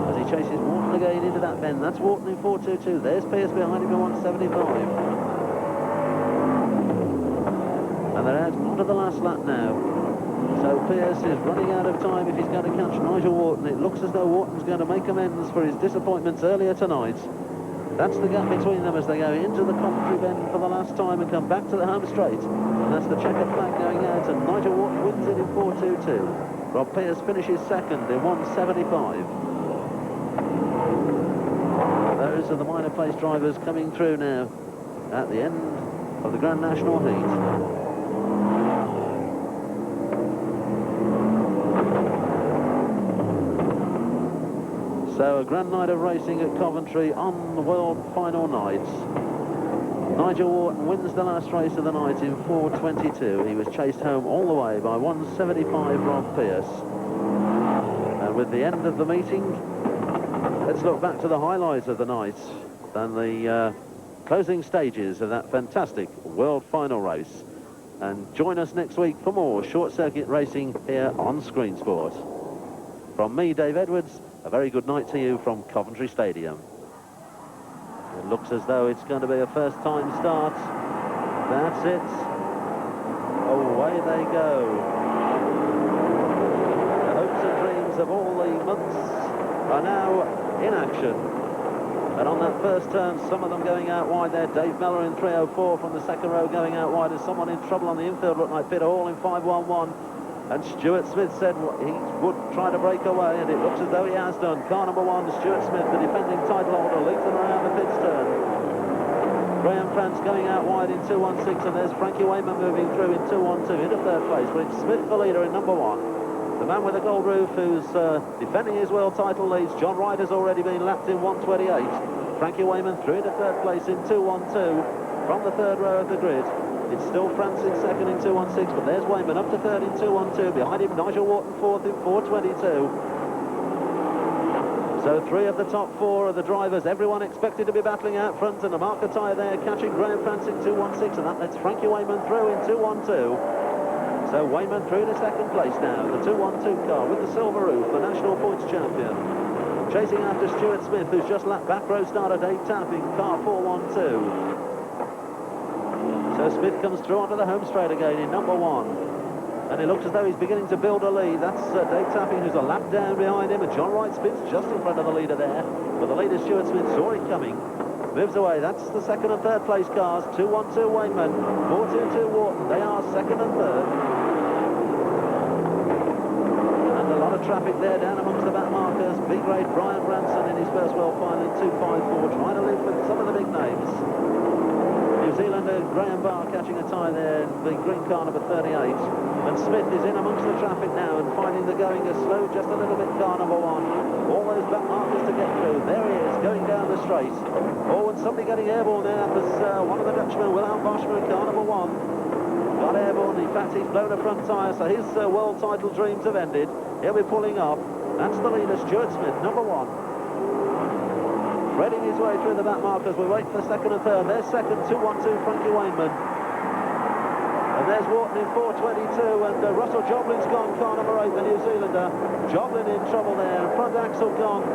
S1: as he chases Wharton again into that bend? That's Wharton in 4.22. There's Pearce behind him in 1.75. And they're out onto the last lap now. So Pearce is running out of time if he's going to catch Nigel Wharton. It looks as though Wharton's going to make amends for his disappointments earlier tonight. That's the gap between them as they go into the Coventry bend for the last time and come back to the home straight. And that's the checkered flag going out, and Nigel Wharton wins it in 4.22. Rob Pearce finishes second in 1.75. Those are the minor place drivers coming through now at the end of the Grand National Heat. So a grand night of racing at Coventry on the world final night. Nigel Wharton wins the last race of the night in 4.22. He was chased home all the way by 1.75 Rob Pearce. And with the end of the meeting, let's look back to the highlights of the night and the closing stages of that fantastic world final race. And join us next week for more short circuit racing here on Screen Sport. From me, Dave Edwards, a very good night to you from Coventry Stadium. It looks as though it's going to be a first-time start. That's it. Away they go. The hopes and dreams of all the months are now in action. And on that first turn, some of them going out wide there. Dave Mellor in 3.04 from the second row going out wide. There's someone in trouble on the infield, looked like Peter Hall in 5.11. And Stuart Smith said he would try to break away, and it looks as though he has done. Car number 1, Stuart Smith, the defending title holder, leads them around the pits turn. Graham France going out wide in 2.16, and there's Frankie Wayman moving through in 2.12 into third place. But it's Smith the leader in number 1. The man with the gold roof who's defending his world title leads. John Wright has already been lapped in 1.28. Frankie Wayman through into third place in 2.12 from the third row of the grid. It's still France in second in 2.16, but there's Wayman up to third in 2.12. Behind him, Nigel Wharton fourth in 4.22. So 3 of the top 4 of the drivers, everyone expected to be battling out front, and a marker tyre there catching Graham France in 2.16, and that lets Frankie Wayman through in 2.12. So Wayman through to second place now, the 2.12 car with the silver roof, the national points champion. Chasing after Stuart Smith, who's just lapped back row starter Dave Tapping, car 4.12. So Smith comes through onto the home straight again in number 1. And it looks as though he's beginning to build a lead. That's Dave Tapping, who's a lap down behind him, and John Wright spins just in front of the leader there. But the leader, Stuart Smith, saw it coming. Moves away. That's the second and third place cars. 2.12 Wayman, 4.22 Wharton. They are second and third. And a lot of traffic there down amongst the back markers. B-grade Brian Branson in his first world final in 2.54, trying to live with some of the big names. New Zealander Graham Barr catching a tie there in the green car number 38. And Smith is in amongst the traffic now and finding the going is slow just a little bit, car number 1. All those back markers to get through. There he is, going down the straight. Oh, and somebody getting airborne there. That was one of the Dutchmen, Wilhelm Boschman, car number 1. In fact, he's blown a front tyre, so his world title dreams have ended. He'll be pulling off. That's the leader, Stuart Smith, number 1. Threading his way through the back markers. We wait for second and third. There's second, 2-1-2, Frankie Wainman. And there's Wharton in 4.22, and Russell Joblin's gone, car number 8, the New Zealander. Joblin in trouble there, front axle gone.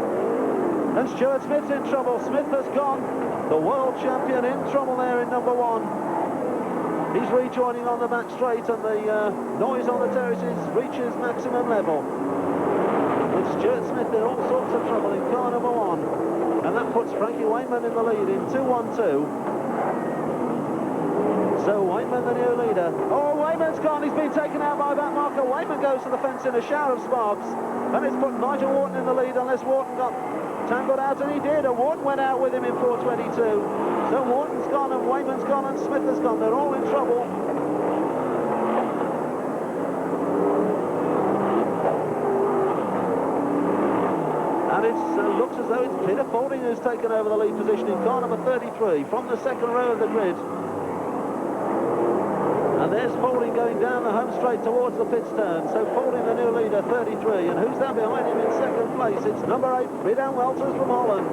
S1: And Stuart Smith's in trouble. Smith has gone. The world champion in trouble there in number 1. He's rejoining on the back straight, and the noise on the terraces reaches maximum level. With Stuart Smith in all sorts of trouble in car number 1. And that puts Frankie Wainman in the lead in 2-1-2. So Wainman, the new leader. Oh, Wainman's gone. He's been taken out by that marker. Wainman goes to the fence in a shower of sparks. And it's put Nigel Wharton in the lead, unless Wharton got tangled out, and he did. And Wharton went out with him in 4.22. So Wharton's gone, and Wainman's gone, and Smith has gone. They're all in trouble. And it looks as though it's Peter Faulding who's taken over the lead position in car number 33 from the second row of the grid. And there's Faulding going down the home straight towards the pits turn. So Faulding, the new leader, 33. And who's there behind him in second place? It's number 8, Fridan Welters from Holland.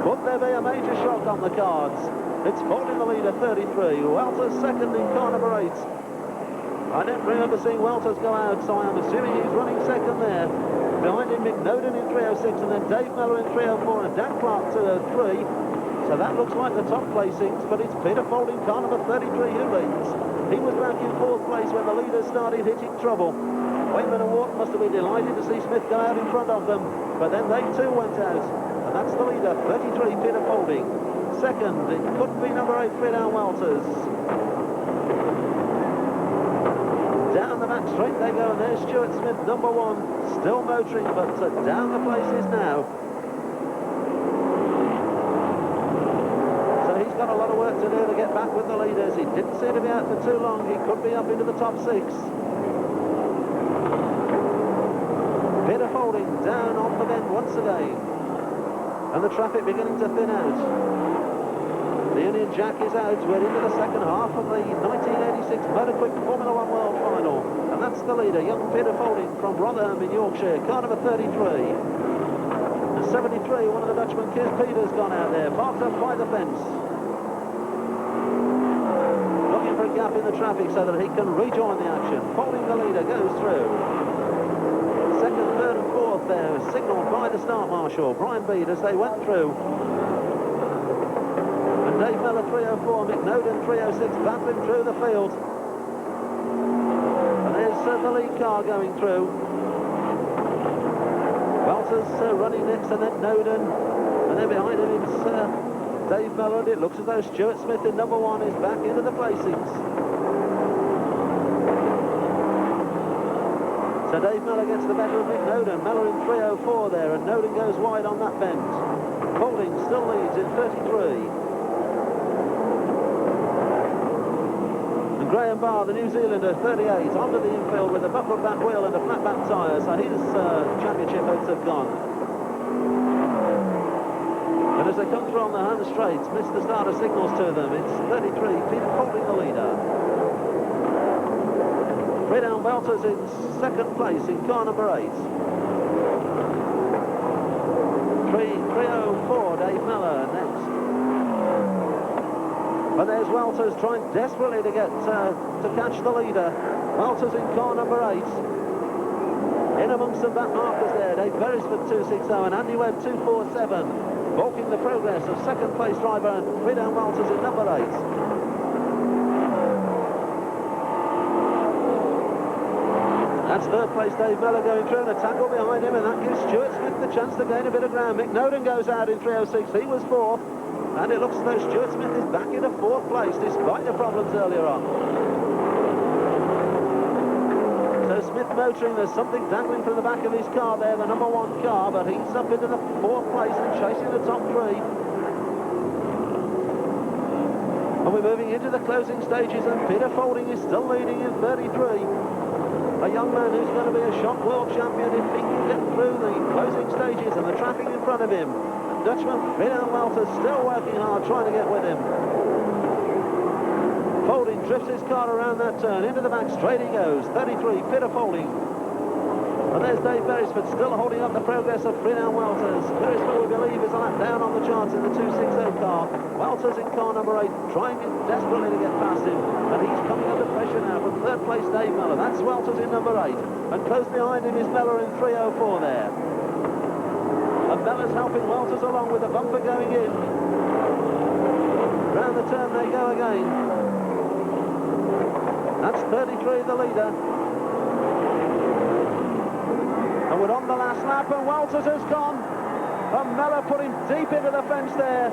S1: Could there be a major shock on the cards? It's Faulding, the leader, 33. Welters second in car number 8. I don't remember seeing Welters go out, so I'm assuming he's running second there. Behind him, McNoden in 3.06, and then Dave Mellor in 3.04, and Dan Clark 2.03. So that looks like the top placings, but it's Peter Faulding, car number 33, who leads. He was back in 4th place when the leaders started hitting trouble. Wainman and Wharton must have been delighted to see Smith go out in front of them, but then they too went out. And that's the leader, 33, Peter Faulding. Second, it could be number 8, Fridan Welters. Down the back straight they go, and there's Stuart Smith, number 1, still motoring, but down the places now. So he's got a lot of work to do to get back with the leaders. He didn't seem to be out for too long. He could be up into the top 6. Peter Faulding down on the bend once again. And the traffic beginning to thin out. The Union Jack is out. We're into the second half of the 1986 MOTAQUIP Formula 1 World Final. And that's the leader, young Peter Faulding from Rotherham in Yorkshire, car number 33. And 73, one of the Dutchmen, Kees Peters, gone out there, parked up by the fence. Looking for a gap in the traffic so that he can rejoin the action. Faulding, the leader, goes through. Second, third and fourth there, signalled by the start marshal, Brian Bede, as they went through. Dave Mellor 3.04, McNoden 3.06, battling through the field. And there's the lead car going through. Welters running next, and then Noden. And then behind him it's Dave Mellor, and it looks as though Stuart Smith in number 1 is back into the placings. So Dave Mellor gets the better of McNoden. Mellor in 3.04 there, and Noden goes wide on that bend. Faulding still leads in 33. Graham Barr, the New Zealander, 38, onto the infield with a buckled back wheel and a flat back tyre, so his championship hopes have gone. And as they come through on the home straights, Mr. Starter signals to them. It's 33, Peter Faulding, the leader. Fridan Welters in second place in car number 8. 3.04, Dave Mellor next. But there's Welters trying desperately to get to catch the leader. Welters in car number 8. In amongst some back markers there, Dave Beresford 2.60 and Andy Webb 2.47. Balking the progress of second place driver Fridan Welters in number 8. That's third place Dave Mellor going through, and a tackle behind him, and that gives Stuart Smith the chance to gain a bit of ground. McNoden goes out in 3.06, he was 4th. And it looks as though Stuart Smith is back in a 4th place, despite the problems earlier on. So Smith motoring, there's something dangling from the back of his car there, the number 1 car, but he's up into the 4th place and chasing the top 3. And we're moving into the closing stages, and Peter Faulding is still leading in 33. A young man who's going to be a shock world champion if he can get through the closing stages and the traffic in front of him. Dutchman Fridan Welters still working hard, trying to get with him. Faulding drifts his car around that turn. Into the back straight he goes. 33, Peter Folding. And there's Dave Beresford still holding up the progress of Fredown Welters. Beresford, we believe, is a lap down on the charts in the 260 car. Welters in car number 8, trying desperately to get past him. And he's coming under pressure now from third place Dave Mellor. That's Welters in number 8. And close behind him is Mellor in 304 there. And Mellor's helping Welters along with the bumper going in. Round the turn they go again. That's 33, the leader. And we're on the last lap, and Welters has gone. And Mellor put him deep into the fence there.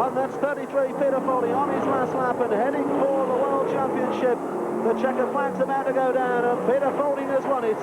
S1: And that's 33, Peter Foley on his last lap and heading for the World Championship. The checker flag's about to go down, and Peter Folding has won it.